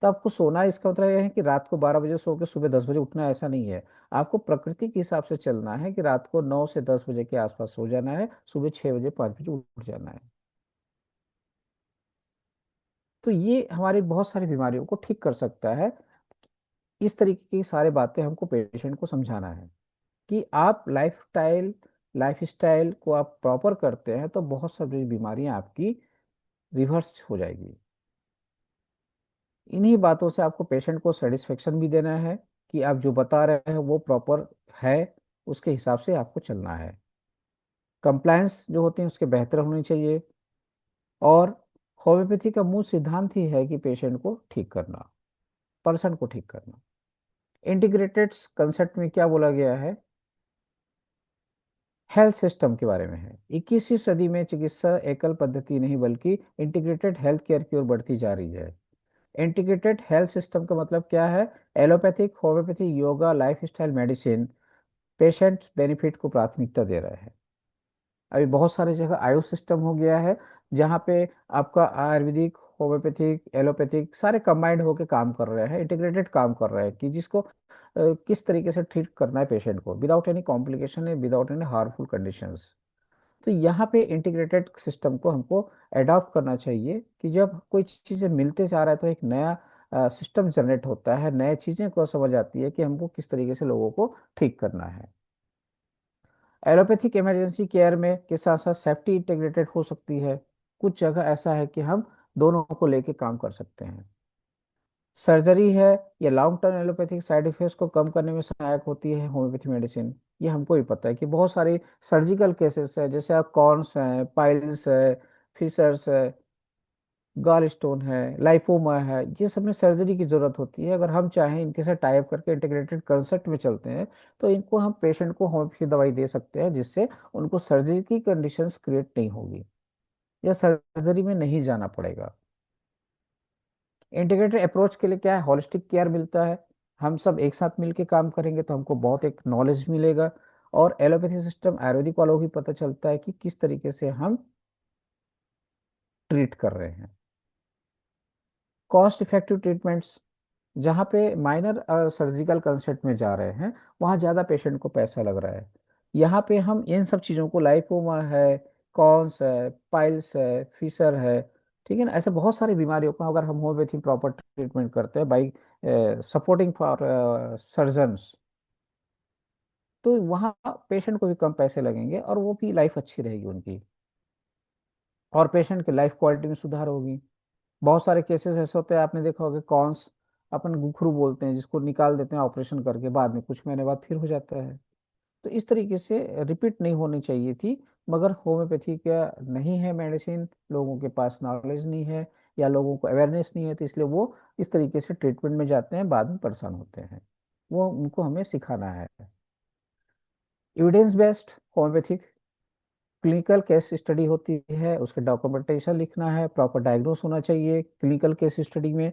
तो आपको सोना है, इसका मतलब यह है कि रात को 12 बजे सो के सुबह 10 बजे उठना, ऐसा नहीं है। आपको प्रकृति के हिसाब से चलना है कि रात को 9 से 10 बजे के आसपास सो जाना है, सुबह 6 बजे 5 बजे उठ जाना है। तो ये हमारी बहुत सारी बीमारियों को ठीक कर सकता है। इस तरीके की सारी बातें हमको पेशेंट को समझाना है कि आप लाइफ स्टाइल को आप प्रॉपर करते हैं तो बहुत सारी बीमारियां आपकी रिवर्स हो जाएगी। इन्हीं बातों से आपको पेशेंट को सेटिस्फेक्शन भी देना है कि आप जो बता रहे हैं वो प्रॉपर है, उसके हिसाब से आपको चलना है। कंप्लायंस जो होती है उसके बेहतर होनी चाहिए। और होम्योपैथी का मूल सिद्धांत ही है कि पेशेंट को ठीक करना, पर्सन को ठीक करना। इंटीग्रेटेड कंसेप्ट में क्या बोला गया है? हेल्थ सिस्टम के बारे में है। 21वीं सदी में चिकित्सा एकल पद्धति नहीं बल्कि इंटीग्रेटेड हेल्थ केयर की ओर बढ़ती जा रही है। इंटीग्रेटेड हेल्थ सिस्टम का मतलब क्या है? Allopathic, homeopathy, yoga, lifestyle medicine patient benefit को प्राथमिकता दे रहा है। अभी बहुत सारी जगह आयुष सिस्टम हो गया है, जहाँ पे आपका आयुर्वेदिक, होम्योपैथिक, एलोपैथिक सारे कंबाइंड होकर काम कर रहे हैं, इंटीग्रेटेड काम कर रहे हैं कि जिसको किस तरीके से ट्रीट करना है पेशेंट को विदाउट एनी कॉम्प्लिकेशन है, विदाउट एनी हार्मफुल कंडीशंस। तो यहाँ पे इंटीग्रेटेड सिस्टम को हमको अडॉप्ट करना चाहिए कि जब कोई चीज़ें मिलते जा रहा है तो एक नया सिस्टम जनरेट होता है, नए चीज़ें को समझ आती है कि हमको किस तरीके से लोगों को ठीक करना है। एलोपैथिक इमरजेंसी केयर में के साथ साथ सेफ्टी इंटीग्रेटेड हो सकती है। कुछ जगह ऐसा है कि हम दोनों को लेके काम कर सकते हैं। सर्जरी है, या long term allopathic side effects को कम करने में सहायक होती है होम्योपैथी मेडिसिन। ये हमको भी पता है कि बहुत सारे सर्जिकल केसेस है, जैसे आप कॉर्न्स हैं, पाइल्स है, फिशर्स है, गॉल स्टोन है, लाइपोमा है, ये सब में सर्जरी की जरूरत होती है। अगर हम चाहें इनके साथ टाइप करके इंटीग्रेटेड कंसेप्ट में चलते हैं, तो इनको हम पेशेंट को होम्योपैथी दवाई दे सकते हैं, जिससे उनको सर्जरी की कंडीशंस क्रिएट नहीं होगी या सर्जरी में नहीं जाना पड़ेगा। इंटीग्रेटेड अप्रोच के लिए क्या है, होलिस्टिक केयर मिलता है। हम सब एक साथ मिलके काम करेंगे तो हमको बहुत एक नॉलेज मिलेगा। और एलोपैथी सिस्टम आयुर्वेदिक वालों को भी पता चलता है कि किस तरीके से हम ट्रीट कर रहे हैं। कॉस्ट इफेक्टिव ट्रीटमेंट्स, जहाँ पे माइनर सर्जिकल कंसेप्ट में जा रहे हैं, वहाँ ज़्यादा पेशेंट को पैसा लग रहा है। यहाँ पे हम इन सब चीज़ों को, लाइपोमा है, कॉन्स है, पाइल्स है, फिशर है, ठीक है ना, ऐसे बहुत सारी बीमारियों का अगर हम होम्योपैथी प्रॉपर ट्रीटमेंट करते हैं बाई सपोर्टिंग फॉर सर्जन्स, तो वहाँ पेशेंट को भी कम पैसे लगेंगे और वो भी लाइफ अच्छी रहेगी उनकी, और पेशेंट की लाइफ क्वालिटी में सुधार होगी। बहुत सारे केसेस ऐसे होते हैं, आपने देखा होगा, कॉन्स अपन गुखरू बोलते हैं, जिसको निकाल देते हैं ऑपरेशन करके, बाद में कुछ महीने बाद फिर हो जाता है। तो इस तरीके से रिपीट नहीं होनी चाहिए थी। मगर होम्योपैथी का नहीं है मेडिसिन, लोगों के पास नॉलेज नहीं है या लोगों को अवेयरनेस नहीं है, तो इसलिए वो इस तरीके से ट्रीटमेंट में जाते हैं, बाद में परेशान होते हैं। वो उनको हमें सिखाना है। Evidence based homeopathic clinical case study होती है, उसके डॉक्यूमेंटेशन लिखना है, प्रॉपर डायग्नोस होना चाहिए क्लिनिकल केस स्टडी में।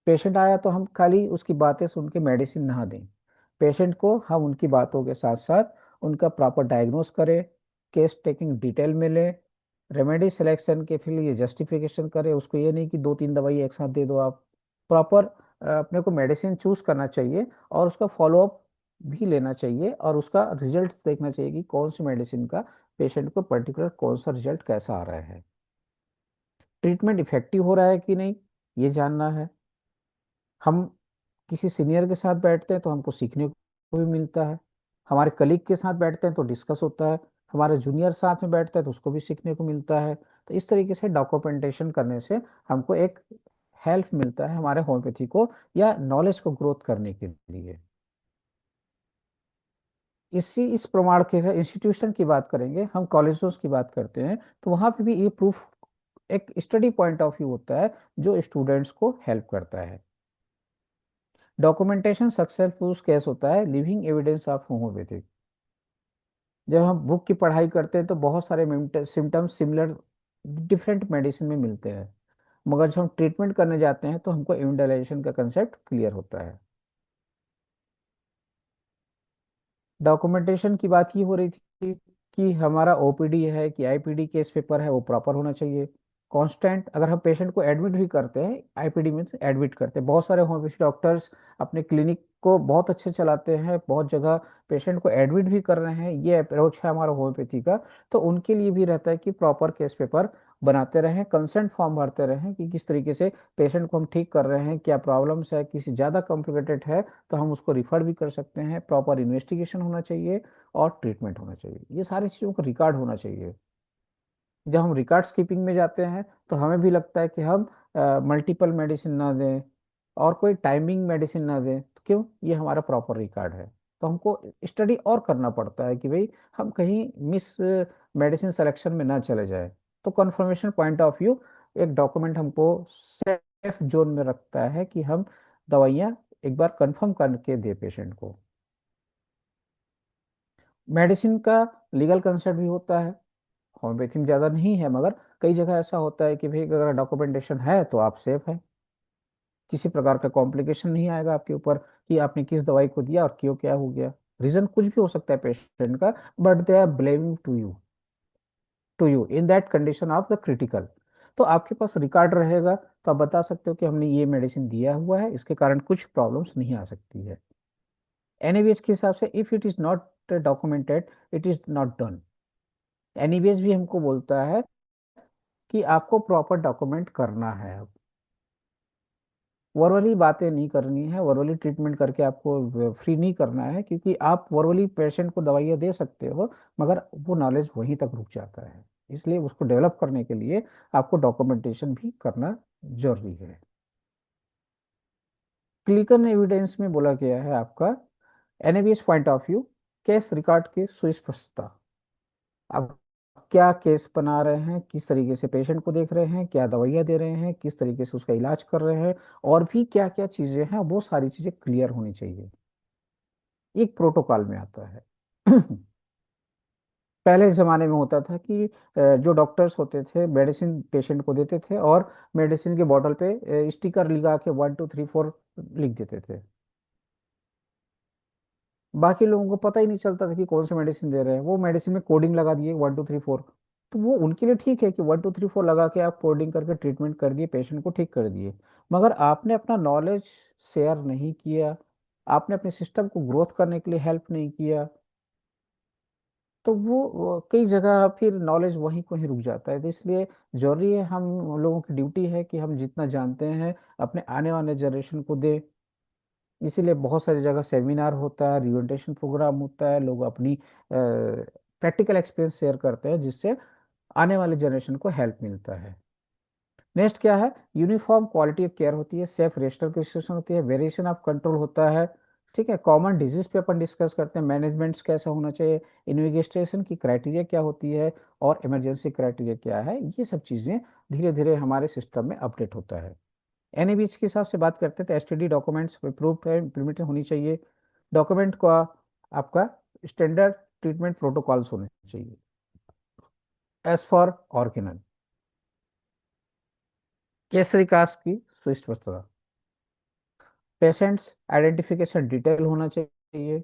पेशेंट आया तो हम खाली उसकी बातें सुन के मेडिसिन ना दें। पेशेंट को हम उनकी बातों के साथ साथ उनका प्रॉपर डायग्नोस करें, केस टेकिंग डिटेल में लें, रेमेडी सिलेक्शन के फिर लिए जस्टिफिकेशन करें। उसको ये नहीं कि दो तीन दवाई एक साथ दे दो आप। प्रॉपर अपने को मेडिसिन चूज करना चाहिए और उसका फॉलोअप भी लेना चाहिए, और उसका रिजल्ट देखना चाहिए कि कौन सी मेडिसिन का पेशेंट को पर्टिकुलर कौन सा रिजल्ट कैसा आ रहा है। ट्रीटमेंट इफेक्टिव हो रहा है कि नहीं, ये जानना है। हम किसी सीनियर के साथ बैठते हैं तो हमको सीखने को भी मिलता है, हमारे कलीग के साथ बैठते हैं तो डिस्कस होता है, हमारे जूनियर साथ में बैठता है तो उसको भी सीखने को मिलता है। तो इस तरीके से डॉक्यूमेंटेशन करने से हमको एक हेल्प मिलता है हमारे होम्योपैथी को या नॉलेज को ग्रोथ करने के लिए। इस प्रमाण के इंस्टीट्यूशन की बात करेंगे, हम कॉलेजों की बात करते हैं, तो वहाँ पे भी ये प्रूफ एक स्टडी पॉइंट ऑफ व्यू होता है जो स्टूडेंट्स को हेल्प करता है। डॉक्यूमेंटेशन सक्सेसफुल केस होता है लिविंग एविडेंस ऑफ होम्योपैथिक। जब हम बुक की पढ़ाई करते हैं तो बहुत सारे सिम्टम्स सिमिलर डिफरेंट मेडिसिन में मिलते हैं, मगर जब हम ट्रीटमेंट करने जाते हैं तो हमको इम्यूनडाइजेशन का कंसेप्ट क्लियर होता है। डॉक्यूमेंटेशन की बात ये हो रही थी कि हमारा ओपीडी है कि आईपीडी केस पेपर है, वो प्रॉपर होना चाहिए। कांस्टेंट, अगर हम पेशेंट को एडमिट भी करते हैं, आईपीडी में एडमिट करते हैं, बहुत सारे होम्योपैथी डॉक्टर्स अपने क्लिनिक को बहुत अच्छे चलाते हैं, बहुत जगह पेशेंट को एडमिट भी कर रहे हैं, ये अप्रोच है हमारा होम्योपैथी का। तो उनके लिए भी रहता है कि प्रॉपर केस पेपर बनाते रहें, कंसेंट फॉर्म भरते रहें कि किस तरीके से पेशेंट को हम ठीक कर रहे हैं, क्या प्रॉब्लम्स है, किसी ज़्यादा कॉम्प्लिकेटेड है तो हम उसको रिफर भी कर सकते हैं। प्रॉपर इन्वेस्टिगेशन होना चाहिए और ट्रीटमेंट होना चाहिए, ये सारी चीज़ों का रिकॉर्ड होना चाहिए। जब हम रिकॉर्ड कीपिंग में जाते हैं तो हमें भी लगता है कि हम मल्टीपल मेडिसिन ना दें और कोई टाइमिंग मेडिसिन ना दें, तो क्यों, ये हमारा प्रॉपर रिकॉर्ड है। तो हमको स्टडी और करना पड़ता है कि भाई हम कहीं मिस मेडिसिन सिलेक्शन में ना चले जाए। तो कंफर्मेशन पॉइंट ऑफ व्यू, एक डॉक्यूमेंट हमको सेफ जोन में रखता है कि हम दवाइयाँ एक बार कंफर्म करके दे पेशेंट को। मेडिसिन का लीगल कंसेप्ट भी होता है, होम्योपैथी में ज़्यादा नहीं है, मगर कई जगह ऐसा होता है कि भाई अगर डॉक्यूमेंटेशन है तो आप सेफ है, किसी प्रकार का कॉम्प्लिकेशन नहीं आएगा आपके ऊपर कि आपने किस दवाई को दिया और क्यों क्या हो गया। रीजन कुछ भी हो सकता है पेशेंट का, but they are blaming to you in that condition of the critical. तो आपके पास रिकॉर्ड रहेगा तो आप बता सकते हो कि हमने ये मेडिसिन दिया हुआ है, इसके कारण कुछ प्रॉब्लम्स नहीं आ सकती है। एनएबीएच के हिसाब से if it is not documented, it is not done. NABH भी हमको बोलता है कि आपको प्रॉपर डॉक्यूमेंट करना है। वर्बली बातें नहीं करनी है, वर्बली ट्रीटमेंट करके आपको फ्री नहीं करना है, क्योंकि आप वर्बली पेशेंट को दवाइयाँ दे सकते हो मगर वो नॉलेज वहीं तक रुक जाता है। इसलिए उसको डेवलप करने के लिए आपको डॉक्यूमेंटेशन भी करना जरूरी है। क्लिनिकल एविडेंस में बोला गया है आपका NABS point of view, case record की सुस्पष्टता। आप क्या केस बना रहे हैं, किस तरीके से पेशेंट को देख रहे हैं, क्या दवाइयाँ दे रहे हैं, किस तरीके से उसका इलाज कर रहे हैं, और भी क्या क्या चीज़ें हैं, वो सारी चीज़ें क्लियर होनी चाहिए। एक प्रोटोकॉल में आता है। पहले ज़माने में होता था कि जो डॉक्टर्स होते थे मेडिसिन पेशेंट को देते थे और मेडिसिन के बॉटल पे स्टिकर लगा के 1 2 3 4 लिख देते थे। बाकी लोगों को पता ही नहीं चलता था कि कौन सा मेडिसिन दे रहे हैं। वो मेडिसिन में कोडिंग लगा दिए 1 2 3 4। तो वो उनके लिए ठीक है कि 1 2 3 4 लगा के आप कोडिंग करके ट्रीटमेंट कर दिए, पेशेंट को ठीक कर दिए। मगर आपने अपना नॉलेज शेयर नहीं किया, आपने अपने सिस्टम को ग्रोथ करने के लिए हेल्प नहीं किया, तो वो कई जगह फिर नॉलेज वहीं को ही रुक जाता है। तो इसलिए जरूरी है, हम लोगों की ड्यूटी है कि हम जितना जानते हैं अपने आने वाले जनरेशन को दें। इसीलिए बहुत सारी जगह सेमिनार होता है, रिओरिएंटेशन प्रोग्राम होता है, लोग अपनी प्रैक्टिकल एक्सपीरियंस शेयर करते हैं, जिससे आने वाले जनरेशन को हेल्प मिलता है। नेक्स्ट क्या है, यूनिफॉर्म क्वालिटी ऑफ केयर होती है, सेफ रजिस्टर रजिस्ट्रेशन होती है, वेरिएशन ऑफ कंट्रोल होता है। ठीक है, कॉमन डिजीज पे अपन डिस्कस करते हैं, मैनेजमेंट्स कैसा होना चाहिए, इन्वेस्टिगेशन की क्राइटेरिया क्या होती है, और इमरजेंसी क्राइटेरिया क्या है, ये सब चीज़ें धीरे धीरे हमारे सिस्टम में अपडेट होता है। एनएबीएच के हिसाब से बात करते हैं तो एसटीडी डॉक्यूमेंट्स प्रूफ है इम्प्लीमेंट होनी चाहिए। डॉक्यूमेंट का आपका स्टैंडर्ड ट्रीटमेंट प्रोटोकॉल्स होने चाहिए एज फॉर ऑर्गेनल। केसरी कास्ट की सुस्पष्टता, पेशेंट्स आइडेंटिफिकेशन डिटेल होना चाहिए,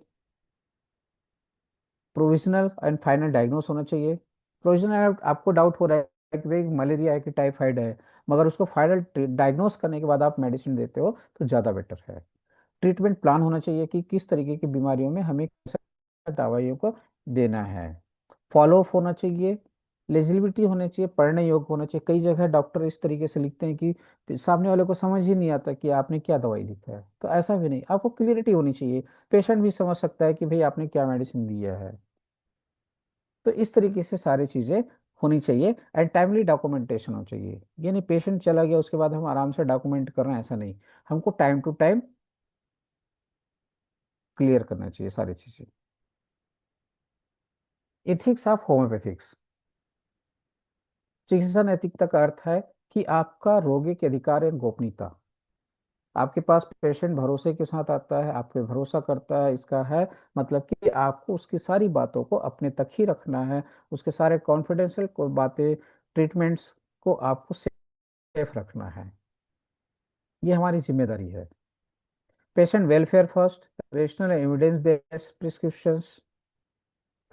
प्रोविजनल एंड फाइनल डायग्नोस होना चाहिए। प्रोविजनल आपको डाउट हो रहा है कि भाई मलेरिया है कि टाइफाइड है, मगर उसको फाइनल डायग्नोस करने के बाद आप मेडिसिन देते हो तो ज़्यादा बेटर है। ट्रीटमेंट प्लान होना चाहिए कि किस तरीके की बीमारियों में हमें दवाइयों को देना है। फॉलो अप होना चाहिए, लेजिबिलिटी होनी चाहिए, पढ़ने योग्य होना चाहिए। कई जगह डॉक्टर इस तरीके से लिखते हैं कि सामने वाले को समझ ही नहीं आता कि आपने क्या दवाई लिखा है। तो ऐसा भी नहीं, आपको क्लियरिटी होनी चाहिए, पेशेंट भी समझ सकता है कि भाई आपने क्या मेडिसिन दिया है। तो इस तरीके से सारी चीज़ें होनी चाहिए, एंड टाइमली डॉक्यूमेंटेशन होना चाहिए। यानी पेशेंट चला गया उसके बाद हम आराम से डॉक्यूमेंट कर रहे हैं, ऐसा नहीं, हमको टाइम टू टाइम क्लियर करना चाहिए सारी चीज़ें। एथिक्स ऑफ होम्योपैथिक्स, चिकित्सा नैतिकता का अर्थ है कि आपका रोगी के अधिकार एवं गोपनीयता। आपके पास पेशेंट भरोसे के साथ आता है, आप पे भरोसा करता है, इसका है मतलब कि आपको उसकी सारी बातों को अपने तक ही रखना है। उसके सारे कॉन्फिडेंशियल को बातें, ट्रीटमेंट्स को आपको सेफ रखना है, ये हमारी जिम्मेदारी है। Patient welfare first, rational evidence based prescriptions,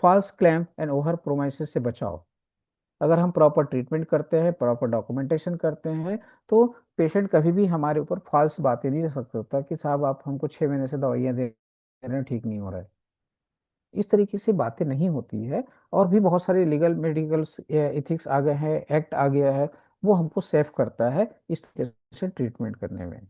false claim and over promises से बचाओ। अगर हम प्रॉपर ट्रीटमेंट करते हैं, प्रॉपर डॉक्यूमेंटेशन करते हैं, तो पेशेंट कभी भी हमारे ऊपर फॉल्स बातें नहीं रख सकता कि साहब आप हमको 6 महीने से दवाइयाँ दे रहे हैं, ठीक नहीं हो रहा है। इस तरीके से बातें नहीं होती है। और भी बहुत सारे लीगल मेडिकल एथिक्स आ गए हैं, एक्ट आ गया है, वो हमको सेफ करता है इस तरीके से ट्रीटमेंट करने में।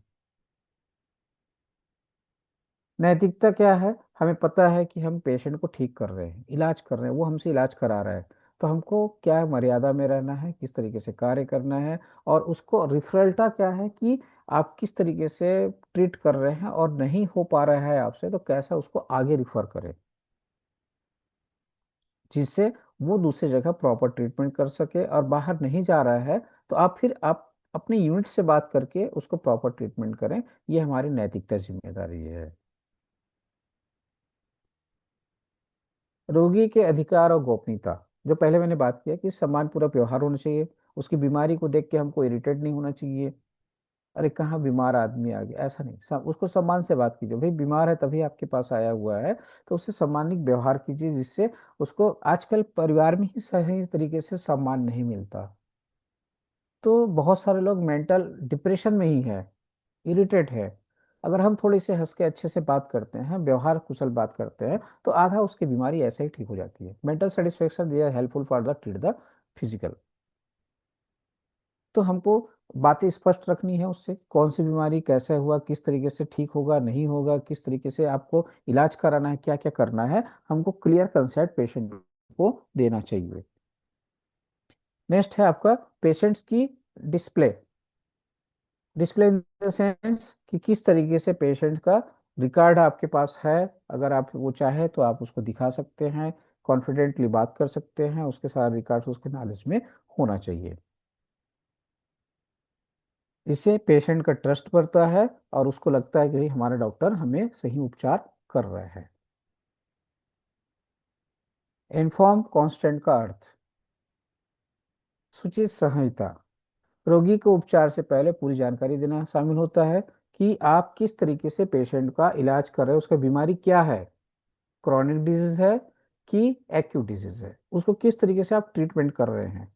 नैतिकता क्या है, हमें पता है कि हम पेशेंट को ठीक कर रहे हैं, इलाज कर रहे हैं, वो हमसे इलाज करा रहा है, तो हमको क्या मर्यादा में रहना है, किस तरीके से कार्य करना है, और उसको रिफरल्टा क्या है कि आप किस तरीके से ट्रीट कर रहे हैं, और नहीं हो पा रहा है आपसे तो कैसा उसको आगे रिफर करें, जिससे वो दूसरी जगह प्रॉपर ट्रीटमेंट कर सके। और बाहर नहीं जा रहा है तो आप अपने यूनिट से बात करके उसको प्रॉपर ट्रीटमेंट करें। ये हमारी नैतिकता जिम्मेदारी है। रोगी के अधिकार और गोपनीयता, जो पहले मैंने बात किया कि सम्मानपूर्वक व्यवहार होना चाहिए, उसकी बीमारी को देख के हमको इरिटेट नहीं होना चाहिए। अरे कहाँ बीमार आदमी आ गया, ऐसा नहीं, उसको सम्मान से बात कीजिए, भाई बीमार है तभी आपके पास आया हुआ है, तो उससे सम्मानित व्यवहार कीजिए, जिससे उसको आजकल परिवार में ही सही तरीके से सम्मान नहीं मिलता। तो बहुत सारे लोग मेंटल डिप्रेशन में ही है, इरिटेट है। अगर हम थोड़ी से हंस के अच्छे से बात करते हैं, व्यवहार कुशल बात करते हैं, तो आधा उसकी बीमारी ऐसे ही ठीक हो जाती है। Mental satisfaction they are helpful for the treat the physical. तो हमको बातें स्पष्ट रखनी है उससे, कौन सी बीमारी कैसे हुआ, किस तरीके से ठीक होगा नहीं होगा, किस तरीके से आपको इलाज कराना है, क्या क्या करना है, हमको क्लियर कंसेप्ट पेशेंट को देना चाहिए। नेक्स्ट है आपका पेशेंट्स की display. Display in the sense कि किस तरीके से पेशेंट का रिकॉर्ड आपके पास है। अगर आप वो चाहे तो आप उसको दिखा सकते हैं, कॉन्फिडेंटली बात कर सकते हैं, उसके सारे रिकॉर्ड्स उसके नॉलेज में होना चाहिए। इससे पेशेंट का ट्रस्ट बढ़ता है और उसको लगता है कि भाई हमारा डॉक्टर हमें सही उपचार कर रहे हैं। इन्फॉर्म कॉन्स्टेंट का अर्थ सूचित संहिता। रोगी को उपचार से पहले पूरी जानकारी देना शामिल होता है कि आप किस तरीके से पेशेंट का इलाज कर रहे हैं, उसका बीमारी क्या है, क्रॉनिक डिजीज है कि एक्यूट डिजीज है, उसको किस तरीके से आप ट्रीटमेंट कर रहे हैं।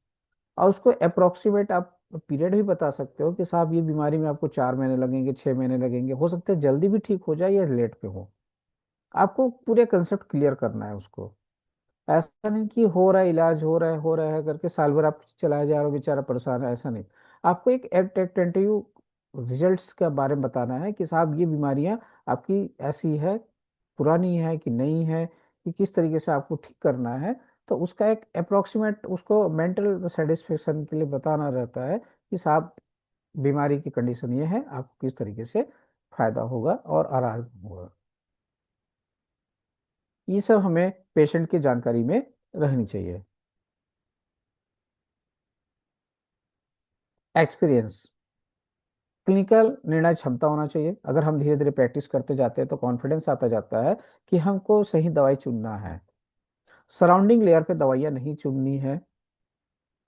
और उसको अप्रोक्सीमेट आप पीरियड भी बता सकते हो कि साहब ये बीमारी में आपको 4 महीने लगेंगे, 6 महीने लगेंगे, हो सकता है जल्दी भी ठीक हो जाए या लेट पे हो। आपको पूरे कंसेप्ट क्लियर करना है उसको। ऐसा नहीं कि हो रहा है इलाज, हो रहा है करके साल भर आप चलाए जा रहे हो, बेचारा परेशान है, ऐसा नहीं। आपको एक टेंटेटिव रिजल्ट्स के बारे में बताना है कि साहब ये बीमारियां आपकी ऐसी है, पुरानी है कि नहीं है, कि किस तरीके से आपको ठीक करना है। तो उसका एक अप्रोक्सीमेट उसको मेंटल सेटिस्फेक्शन के लिए बताना रहता है कि साहब बीमारी की कंडीशन ये है, आपको किस तरीके से फायदा होगा और आराम होगा। ये सब हमें पेशेंट की जानकारी में रहनी चाहिए। एक्सपीरियंस। क्लिनिकल निर्णय क्षमता होना चाहिए। अगर हम धीरे धीरे प्रैक्टिस करते जाते हैं तो कॉन्फिडेंस आता जाता है कि हमको सही दवाई चुनना है। सराउंडिंग लेयर पे दवाइयाँ नहीं चुननी है।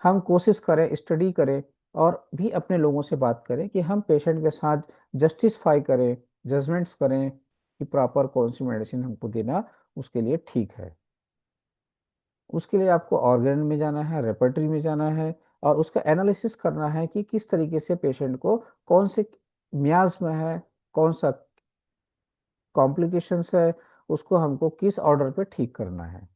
हम कोशिश करें, स्टडी करें और भी अपने लोगों से बात करें कि हम पेशेंट के साथ जस्टिसफाई करें, जजमेंट्स करें कि प्रॉपर कौन सी मेडिसिन हमको देना उसके लिए ठीक है। उसके लिए आपको ऑर्गेन में जाना है, रेपर्टरी में जाना है और उसका एनालिसिस करना है कि किस तरीके से पेशेंट को कौन से मियाज में है, कौन सा कॉम्प्लिकेशंस है, उसको हमको किस ऑर्डर पे ठीक करना है।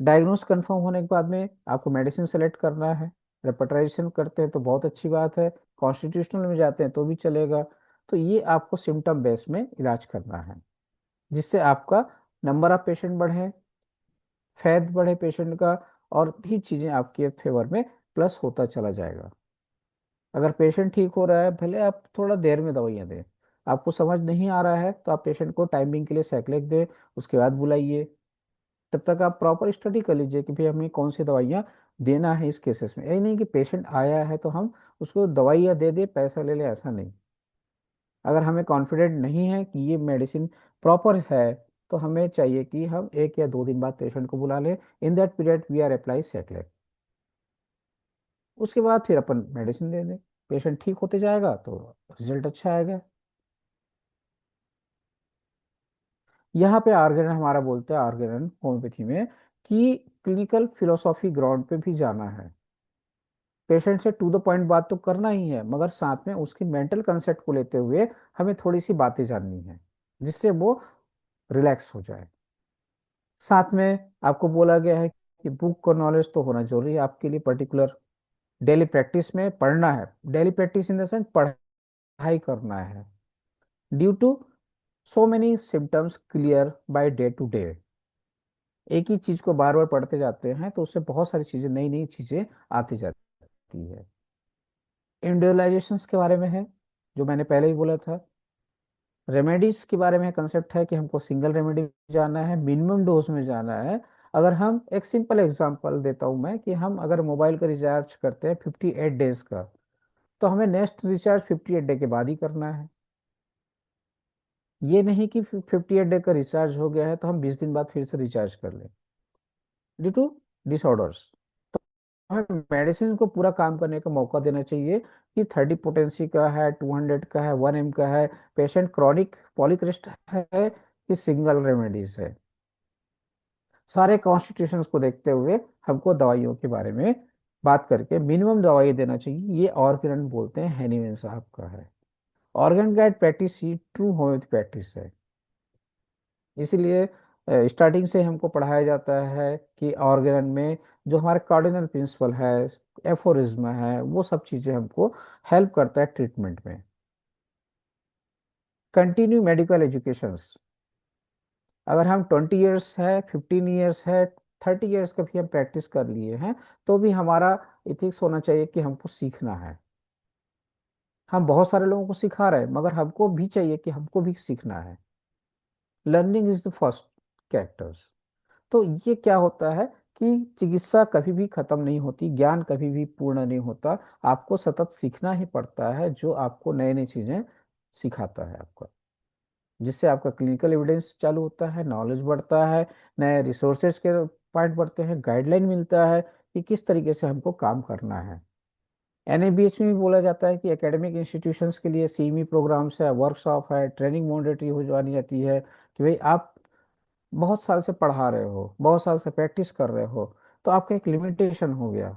डायग्नोस कंफर्म होने के बाद में आपको मेडिसिन सेलेक्ट करना है। रेपर्टराइजेशन करते हैं तो बहुत अच्छी बात है, कॉन्स्टिट्यूशनल में जाते हैं तो भी चलेगा। तो ये आपको सिम्टम बेस में इलाज करना है, जिससे आपका नंबर ऑफ पेशेंट बढ़े, फैद बढ़े पेशेंट का, और भी चीज़ें आपके फेवर में प्लस होता चला जाएगा। अगर पेशेंट ठीक हो रहा है, भले आप थोड़ा देर में दवाइयाँ दें, आपको समझ नहीं आ रहा है तो आप पेशेंट को टाइमिंग के लिए साइक्लिक दें, उसके बाद बुलाइए। तब तक आप प्रॉपर स्टडी कर लीजिए कि भाई हमें कौन सी दवाइयाँ देना है इस केसेस में। यही नहीं कि पेशेंट आया है तो हम उसको दवाइयाँ दे दे पैसा ले ले, ऐसा नहीं। अगर हमें कॉन्फिडेंट नहीं है कि ये मेडिसिन प्रॉपर है तो हमें चाहिए कि हम 1 या 2 दिन बाद पेशेंट को बुला लें। In that period we are apply cyclic. उसके बाद फिर अपन मेडिसिन दे दें, पेशेंट ठीक होते जाएगा तो रिजल्ट अच्छा आएगा। यहाँ पे आर्गेनन हमारा बोलते हैं, आर्गेनन होम्योपैथी में, कि क्लिनिकल फिलोसॉफी ग्राउंड पे भी जाना है। पेशेंट से टू द पॉइंट बात तो करना ही है, मगर साथ में उसकी मेंटल कंसेप्ट को लेते हुए हमें थोड़ी सी बातें जाननी है जिससे वो रिलैक्स हो जाए। साथ में आपको बोला गया है कि बुक का नॉलेज तो होना जरूरी है आपके लिए, पर्टिकुलर डेली प्रैक्टिस में पढ़ना है। Daily practice in the sense पढ़ाई करना है। Due to so many symptoms clear by day to day. एक ही चीज को बार बार पढ़ते जाते हैं तो उससे बहुत सारी चीजें, नई नई चीजें आती जाती है। इंडिविजुअलाइजेशंस के बारे में है, जो मैंने पहले ही बोला था। रेमेडीज के बारे में कंसेप्ट है कि हमको सिंगल रेमेडी जाना है, मिनिमम डोज में जाना है। अगर हम एक सिंपल एग्जांपल देता हूं मैं, कि हम अगर मोबाइल का रिचार्ज करते हैं 58 डेज का, तो हमें नेक्स्ट रिचार्ज 58 डे के बाद ही करना है। ये नहीं कि 58 डे का रिचार्ज हो गया है तो हम 20 दिन बाद फिर से रिचार्ज कर लें, ड्यू टू डिसऑर्डर्स। हमें मेडिसिन को पूरा काम करने का मौका देना चाहिए कि 30 पोटेंसी का है, 200 का है, 1 एम का है, पेशेंट क्रॉनिक पॉलीक्रिस्ट है कि सिंगल रेमेडीज है। सारे कॉन्स्टिट्यूशंस को देखते हुए हमको दवाइयों के बारे में बात करके मिनिमम दवाई देना चाहिए। ये ऑर्गेन बोलते हैं, हैनीमैन साहब का है। ऑर्गेन गाइड प्रैक्टिस ही ट्रू होम्योपैथी प्रैक्टिस है। इसीलिए स्टार्टिंग से हमको पढ़ाया जाता है कि ऑर्गेन में जो हमारे कार्डिनल प्रिंसिपल है, एफोरिज्म है, वो सब चीज़ें हमको हेल्प करता है ट्रीटमेंट में। कंटिन्यू मेडिकल एजुकेशंस, अगर हम 20 ईयर्स है, 15 ईयर्स है, 30 ईयर्स का भी हम प्रैक्टिस कर लिए हैं, तो भी हमारा इथिक्स होना चाहिए कि हमको सीखना है। हम बहुत सारे लोगों को सिखा रहे हैं, मगर हमको भी चाहिए कि हमको भी सीखना है। Learning is the first characters. तो ये क्या होता है कि चिकित्सा कभी भी खत्म नहीं होती, ज्ञान कभी भी पूर्ण नहीं होता। आपको सतत सीखना ही पड़ता है, जो आपको नई नई चीजें सिखाता है आपको, जिससे आपका क्लिनिकल एविडेंस चालू होता है, नॉलेज बढ़ता है, नए रिसोर्सेज के पॉइंट बढ़ते हैं, गाइडलाइन मिलता है कि किस तरीके से हमको काम करना है। एनएबीएच में भी बोला जाता है कि एकेडमिक इंस्टीट्यूशंस के लिए सीमी प्रोग्राम्स है, वर्कशॉप है, ट्रेनिंग मॉनिटरी हो जानी जाती है कि भाई आप बहुत साल से पढ़ा रहे हो, बहुत साल से प्रैक्टिस कर रहे हो, तो आपका एक लिमिटेशन हो गया।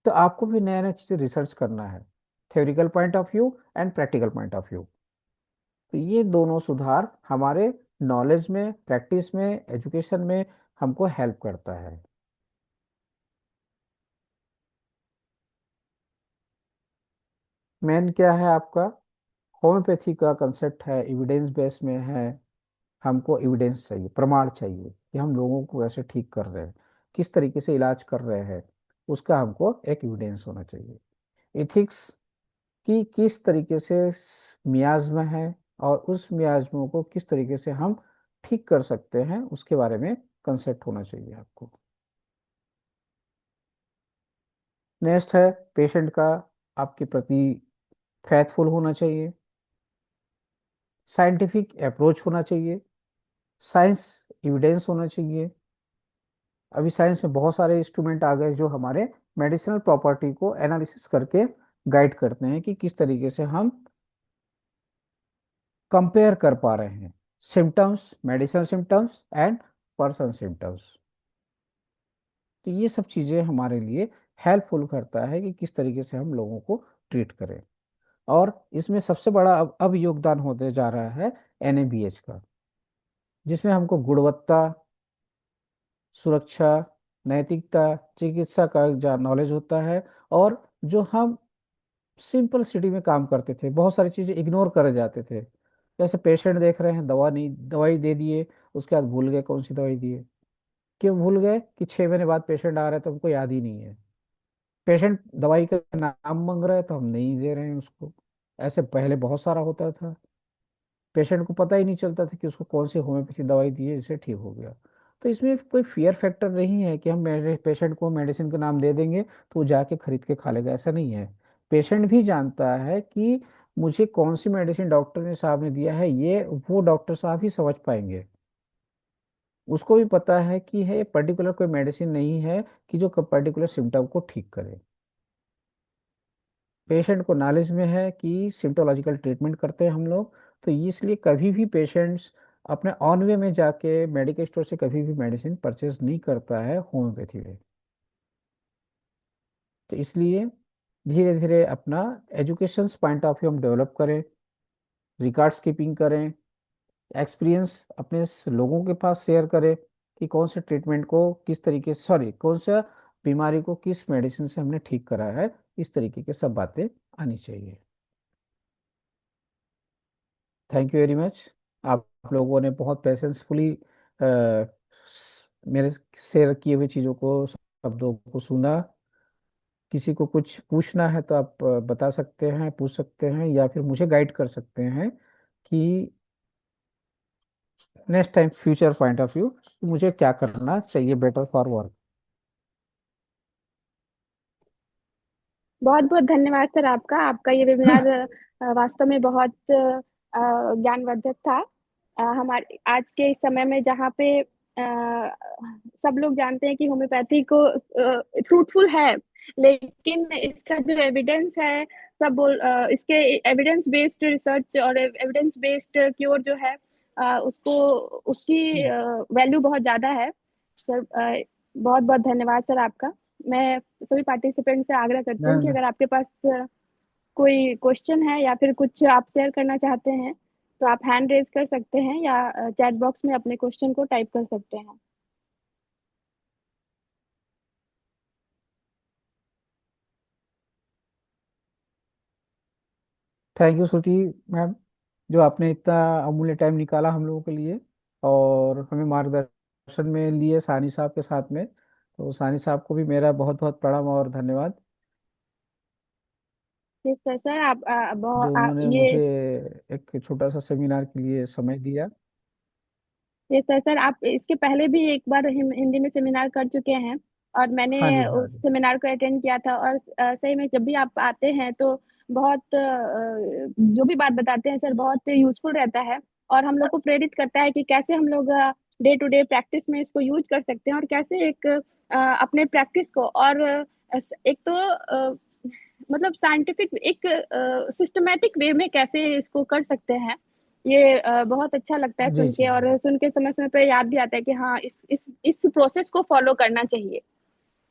तो आपको भी नया नया चीज़ें रिसर्च करना है, theoretical point of view and practical point of view. तो ये दोनों सुधार हमारे नॉलेज में, प्रैक्टिस में, एजुकेशन में हमको हेल्प करता है। मेन क्या है आपका, होम्योपैथी का कंसेप्ट है एविडेंस बेस में है। हमको एविडेंस चाहिए, प्रमाण चाहिए कि हम लोगों को कैसे ठीक कर रहे हैं, किस तरीके से इलाज कर रहे हैं, उसका हमको एक एविडेंस होना चाहिए। एथिक्स की किस तरीके से मियाज्म है, और उस मियाज्मों को किस तरीके से हम ठीक कर सकते हैं, उसके बारे में कंसेप्ट होना चाहिए आपको। नेक्स्ट है पेशेंट का आपके प्रति फैथफुल होना चाहिए, साइंटिफिक अप्रोच होना चाहिए, साइंस एविडेंस होना चाहिए। अभी साइंस में बहुत सारे इंस्ट्रूमेंट आ गए जो हमारे मेडिसिनल प्रॉपर्टी को एनालिसिस करके गाइड करते हैं कि किस तरीके से हम कंपेयर कर पा रहे हैं symptoms, medicinal symptoms and person symptoms. तो ये सब चीज़ें हमारे लिए हेल्पफुल करता है कि किस तरीके से हम लोगों को ट्रीट करें। और इसमें सबसे बड़ा अब योगदान होते जा रहा है एनएबीएच का, जिसमें हमको गुणवत्ता, सुरक्षा, नैतिकता, चिकित्सा का नॉलेज होता है। और जो हम सिंपल सिटी में काम करते थे, बहुत सारी चीज़ें इग्नोर करे जाते थे। जैसे पेशेंट देख रहे हैं, दवा नहीं, दवाई दे दिए, उसके बाद भूल गए कौन सी दवाई दिए। क्यों भूल गए कि 6 महीने बाद पेशेंट आ रहा है तो हमको याद ही नहीं है। पेशेंट दवाई का नाम मांग रहा है तो हम नहीं दे रहे हैं उसको। ऐसे पहले बहुत सारा होता था, पेशेंट को पता ही नहीं चलता था कि उसको कौन सी होम्योपैथी दवाई दी है जिससे ठीक हो गया। तो इसमें कोई फियर फैक्टर नहीं है कि हम मेरे पेशेंट को मेडिसिन का नाम दे देंगे तो वो जाके खरीद के खा लेगा, ऐसा नहीं है। पेशेंट भी जानता है कि मुझे कौन सी मेडिसिन डॉक्टर ने साहब ने दिया है, ये वो डॉक्टर साहब ही समझ पाएंगे। उसको भी पता है कि है पर्टिकुलर कोई मेडिसिन नहीं है कि जो पर्टिकुलर सिम्टम को ठीक करे। पेशेंट को नॉलेज में है कि सिम्टोलॉजिकल ट्रीटमेंट करते हैं हम लोग। तो इसलिए कभी भी पेशेंट्स अपने ऑन वे में जाके मेडिकल स्टोर से कभी भी मेडिसिन परचेज नहीं करता है होम्योपैथी में। तो इसलिए धीरे धीरे अपना एजुकेशन पॉइंट ऑफ व्यू हम डेवलप करें, रिकॉर्ड्स कीपिंग करें, एक्सपीरियंस अपने लोगों के पास शेयर करें कि कौन से ट्रीटमेंट को किस तरीके से, सॉरी, कौन सा बीमारी को किस मेडिसिन से हमने ठीक करा है। इस तरीके की सब बातें आनी चाहिए। Thank you very much. आप लोगों ने बहुत पेशेंसफुली मेरे शेयर किए हुए चीज़ों को, शब्दों को सुना। किसी को कुछ पूछना है तो आप बता सकते हैं, पूछ सकते हैं, या फिर मुझे गाइड कर सकते हैं कि next time future point of view मुझे क्या करना चाहिए बेटर फॉर वर्क। बहुत बहुत धन्यवाद सर आपका। आपका ये वेबिनार वास्तव में बहुत ज्ञानवर्धक था। हमारे आज के इस समय में जहाँ पे सब लोग जानते हैं कि होम्योपैथी को फ्रूटफुल है, लेकिन इसका जो एविडेंस है, इसके एविडेंस बेस्ड रिसर्च और एविडेंस बेस्ड क्योर जो है, उसको उसकी वैल्यू बहुत ज़्यादा है सर। बहुत बहुत धन्यवाद सर आपका। मैं सभी पार्टिसिपेंट से आग्रह करती हूँ कि मैं अगर आपके पास कोई क्वेश्चन है या फिर कुछ आप शेयर करना चाहते हैं तो आप हैंड रेज कर सकते हैं या चैट बॉक्स में अपने क्वेश्चन को टाइप कर सकते हैं। थैंक यू श्रुति मैम, जो आपने इतना अमूल्य टाइम निकाला हम लोगों के लिए और हमें मार्गदर्शन में लिए सानी साहब के साथ में। तो सानी साहब को भी मेरा बहुत बहुत प्रणाम और धन्यवाद, जी सर। सर आप जो उन्होंने मुझे ये एक छोटा सा सेमिनार के लिए समय दिया। ये सर। सर आप इसके पहले भी एक बार हिंदी में सेमिनार कर चुके हैं और मैंने हाँ जी, हाँ उस जी। सेमिनार को अटेंड किया था। और सही में जब भी आप आते हैं तो बहुत जो भी बात बताते हैं सर बहुत यूजफुल रहता है और हम लोग को प्रेरित करता है कि कैसे हम लोग डे टू डे प्रैक्टिस में इसको यूज कर सकते हैं और कैसे एक अपने प्रैक्टिस को और एक तो मतलब साइंटिफिक एक सिस्टमेटिक वे में कैसे इसको कर सकते हैं। ये बहुत अच्छा लगता है जी सुन जी के और सुन के समय समय पे याद भी आता है कि हाँ इस प्रोसेस को फॉलो करना चाहिए।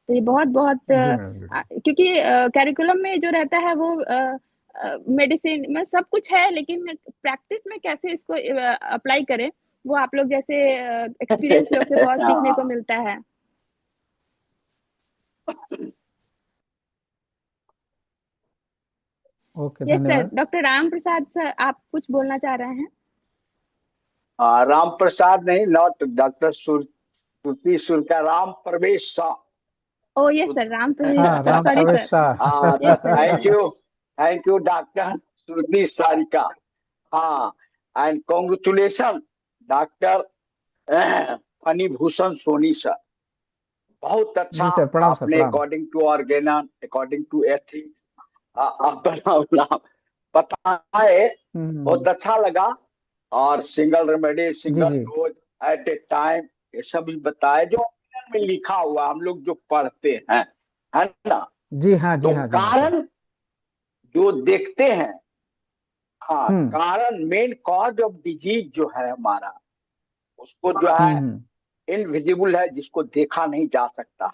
तो ये बहुत बहुत जी मैडम, जी। क्योंकि कैरिकुलम में जो रहता है वो मेडिसिन में सब कुछ है, लेकिन प्रैक्टिस में कैसे इसको अप्लाई करें वो आप लोग जैसे एक्सपीरियंस लोग से बहुत सीखने को हाँ। मिलता है। Okay, yes sir. धन्यवाद। डॉक्टर राम प्रसाद सर आप कुछ बोलना चाह रहे हैं। राम प्रसाद नहीं, not doctor Shruti Shukla, Ram Pravesh Shah. Oh yes sir, Ram हाँ, Pravesh, Ram sorry Pravesh sir. Shah. Yes sir, yes thank sir. You, thank you doctor Shruti Sarika. हाँ, and congratulation doctor Phanibhushan Soni sir. बहुत अच्छा जी सर, प्रणाम सर, आपने प्रणाम। According to Organon, according to ethics अपना बताए। हम्म। बहुत अच्छा लगा। और सिंगल रेमेडी, जी सिंगल जी। डोज एट ए टाइम, ये सब भी बताए जो में लिखा हुआ हम लोग जो पढ़ते हैं, है ना। जी हाँ, जी तो हाँ, जी हाँ सर। कारण जो देखते हैं, हाँ, हम्म कारण मेन कॉज ऑफ डिजीज जो है हमारा, उसको जो है हम्म। इनविजिबल है, जिसको देखा नहीं जा सकता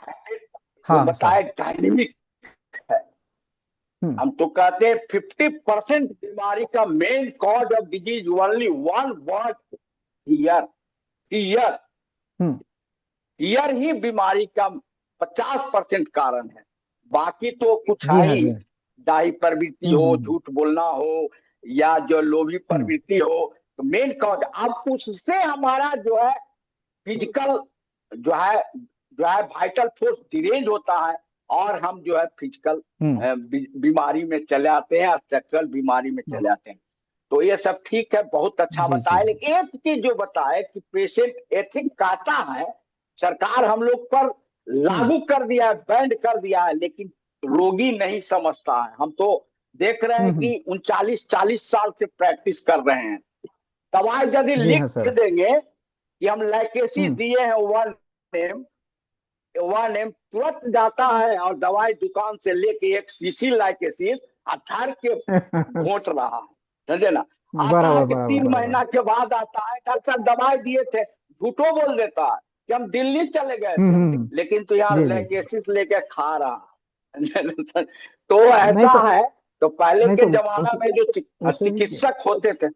है। जो हाँ सर। बताए डायनेमिक है। हम्म हम तो कहते हैं 50% बीमारी का main cause of disease only one word, ईयर। ईयर, हम्म। ईयर ही बीमारी का 50% कारण है। बाकी तो कुछ जी है हाँ, ही, जी। दाही प्रवृत्ति हो, हम्म। झूठ बोलना हो, या जो लोभी हम्म प्रवृत्ति हो। तो मेन कॉज अब उससे हमारा जो है फिजिकल जो है वाइटल फोर्स डिरेंज होता है, और हम जो है फिजिकल हम्म। बीमारी में चले आते हैं और स्ट्रक्चरल बीमारी में चले आते हैं। तो ये सब ठीक है, बहुत अच्छा जी जी। बताए। लेकिन एक चीज जो बताए कि पेशेंट एथिक कहता है, सरकार हम लोग पर हम्म लागू कर दिया है, बैंड कर दिया है, लेकिन रोगी नहीं समझता है। हम तो देख रहे हैं हम्म। कि 39-40 साल से प्रैक्टिस कर रहे हैं। दवाई यदि जी हाँ लिख सर। देंगे कि हम लाइकेसिस हम्म। दिए हैं, वन नेम तुरंत जाता है और दवाई दुकान से लेके एक शीशी लाइकेसिस धर के घोट रहा है, समझे ना। आता है बराबर कि बराबर 3 महीना बराबर। के बाद आता है, डॉक्टर साहब दवाई दिए थे, झूठो बोल देता है कि हम दिल्ली चले गए थे, हम्म। लेकिन तो यहाँ जी जी। लाइकेसिस लेके खा रहा है। तो नहीं ऐसा तो, है। तो पहले नहीं के तो जमाना में जो उसमें भी चिकित्सक होते थे,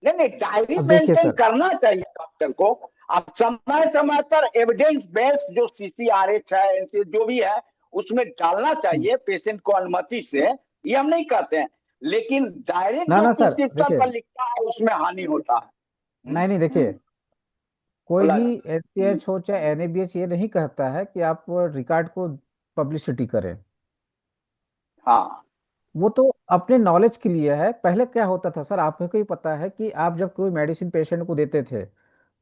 नहीं नहीं, डायरी अब देखिए मेंटेन सर। करना चाहिए डॉक्टर को। अब समय समय पर एविडेंस बेस्ड जो CCRH है, NCH जो भी है, उसमें डालना हम्म, चाहिए पेशेंट को अनुमति से। ये हम नहीं कहते हैं, लेकिन डायरेक्ट ना जो ना सर, प्रिस्क्रिप्शन देखिए। पर लिखता है उसमें हानि होता है। नहीं नहीं, देखिए, कोई बोला भी जाता है। एचसीएच हो चाहे एनएबीएच ये नहीं कहता है कि आप रिकॉर्ड को पब्लिसिटी करें। हाँ वो तो अपने नॉलेज के लिए है। पहले क्या होता था सर, आपको ही पता है कि आप जब कोई मेडिसिन पेशेंट को देते थे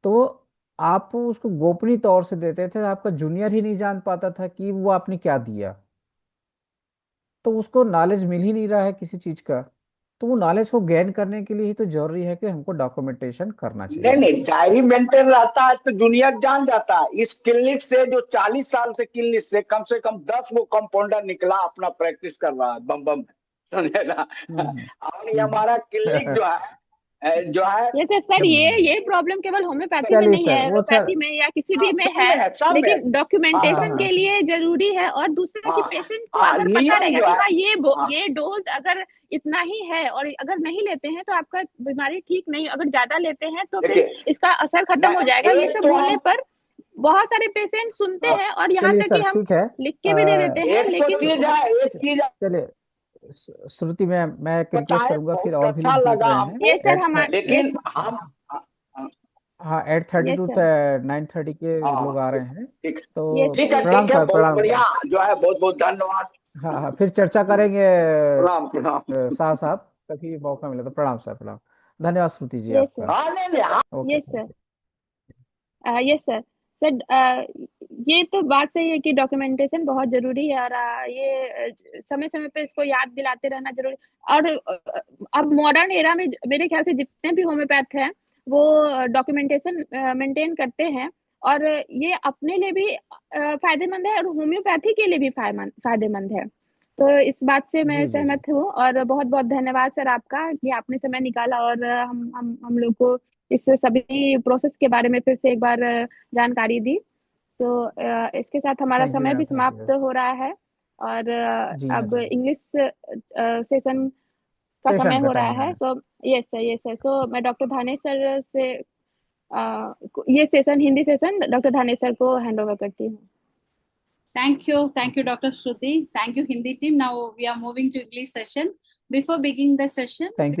तो आप उसको गोपनीय तौर से देते थे, आपका जूनियर ही नहीं जान पाता था कि वो आपने क्या दिया। तो उसको नॉलेज मिल ही नहीं रहा है किसी चीज का। तो वो नॉलेज को गेन करने के लिए ही तो जरूरी है कि हमको डॉक्यूमेंटेशन करना नहीं चाहिए। नहीं, डायरी मेंटेन रहता है तो जूनियर जान जाता है। इस क्लिनिक से जो 40 साल से कम 10 वो कंपाउंडर निकला, अपना प्रैक्टिस कर रहा है बम बम, समझे ना। हम्म और ये हमारा क्लिनिक जो है जो है ये सर ये प्रॉब्लम केवल होम्योपैथी में चलिए नहीं सर, है, वो सर एलोपैथी में या किसी भी में सब है, में है, सब में है। लेकिन डॉक्यूमेंटेशन हाँ, के लिए जरूरी है। और दूसरा कि हाँ, पेशेंट को हाँ, अगर पता नियम रहेगा जो कि है, हाँ हाँ, ये डोज अगर इतना ही है और अगर नहीं लेते हैं तो आपका बीमारी ठीक नहीं, अगर ज्यादा लेते हैं तो फिर देखिए इसका असर खत्म हो जाएगा। ये एक सब तो बोलने हम पर बहुत सारे पेशेंट सुनते हाँ, हैं और यहाँ चलिए तक सर, कि हम ठीक है। लिख के भी दे देते हैं, एक तो लेकिन चीज है, एक चीज चलिए श्रुति, मैं एक पता रिक्वेस्ट है, करूंगा, फिर बहुत और भी अच्छा लोग जुड़ लगा रहे हैं। ये हमको, सर हमारे लेकिन हम हाँ, हाँ 8:30 ये टू सर 9:30 के लोग आ रहे हैं, ठीक ये तो सर ठीक है, प्रणाम ठीक है, सर, बहुत प्रणाम। बढ़िया, जो है बहुत बहुत धन्यवाद। हाँ हाँ, फिर चर्चा करेंगे प्रणाम प्रणाम। शाह साहब, कभी मौका मिले तो। प्रणाम सर, प्रणाम। धन्यवाद श्रुति जी ये सर आपका। हाँ नहीं नहीं हाँ, ओके ये sir. Sir yes sir. Sir ये तो बात सही है कि डॉक्यूमेंटेशन बहुत जरूरी है, और ये समय समय पे इसको याद दिलाते रहना जरूरी। और अब मॉडर्न एरा में मेरे ख्याल से जितने भी होम्योपैथ हैं वो डॉक्यूमेंटेशन मेंटेन करते हैं, और ये अपने लिए भी फायदेमंद है और होम्योपैथी के लिए भी फायदेमंद है। तो इस बात से मैं जी जी जी। सहमत हूँ, और बहुत बहुत धन्यवाद सर आपका कि आपने समय निकाला और हम लोग को इस सभी प्रोसेस के बारे में फिर से एक बार जानकारी दी। तो इसके साथ हमारा थैंक यू समय मैम, भी थैंक समाप्त यू। हो रहा है, और जी हाँ, अब जी हाँ। इंग्लिश सेशन का समय सेशन का हो रहा टाइम है। है। तो यस सर, तो मैं डॉक्टर धानेश सर से ये session, Hindi session doctor Dhanesh sir को हैंड ओवर करती हूँ। Thank you, Dr. Shruti. Thank you, Hindi team. Now we are moving to English session. Before beginning the session, thank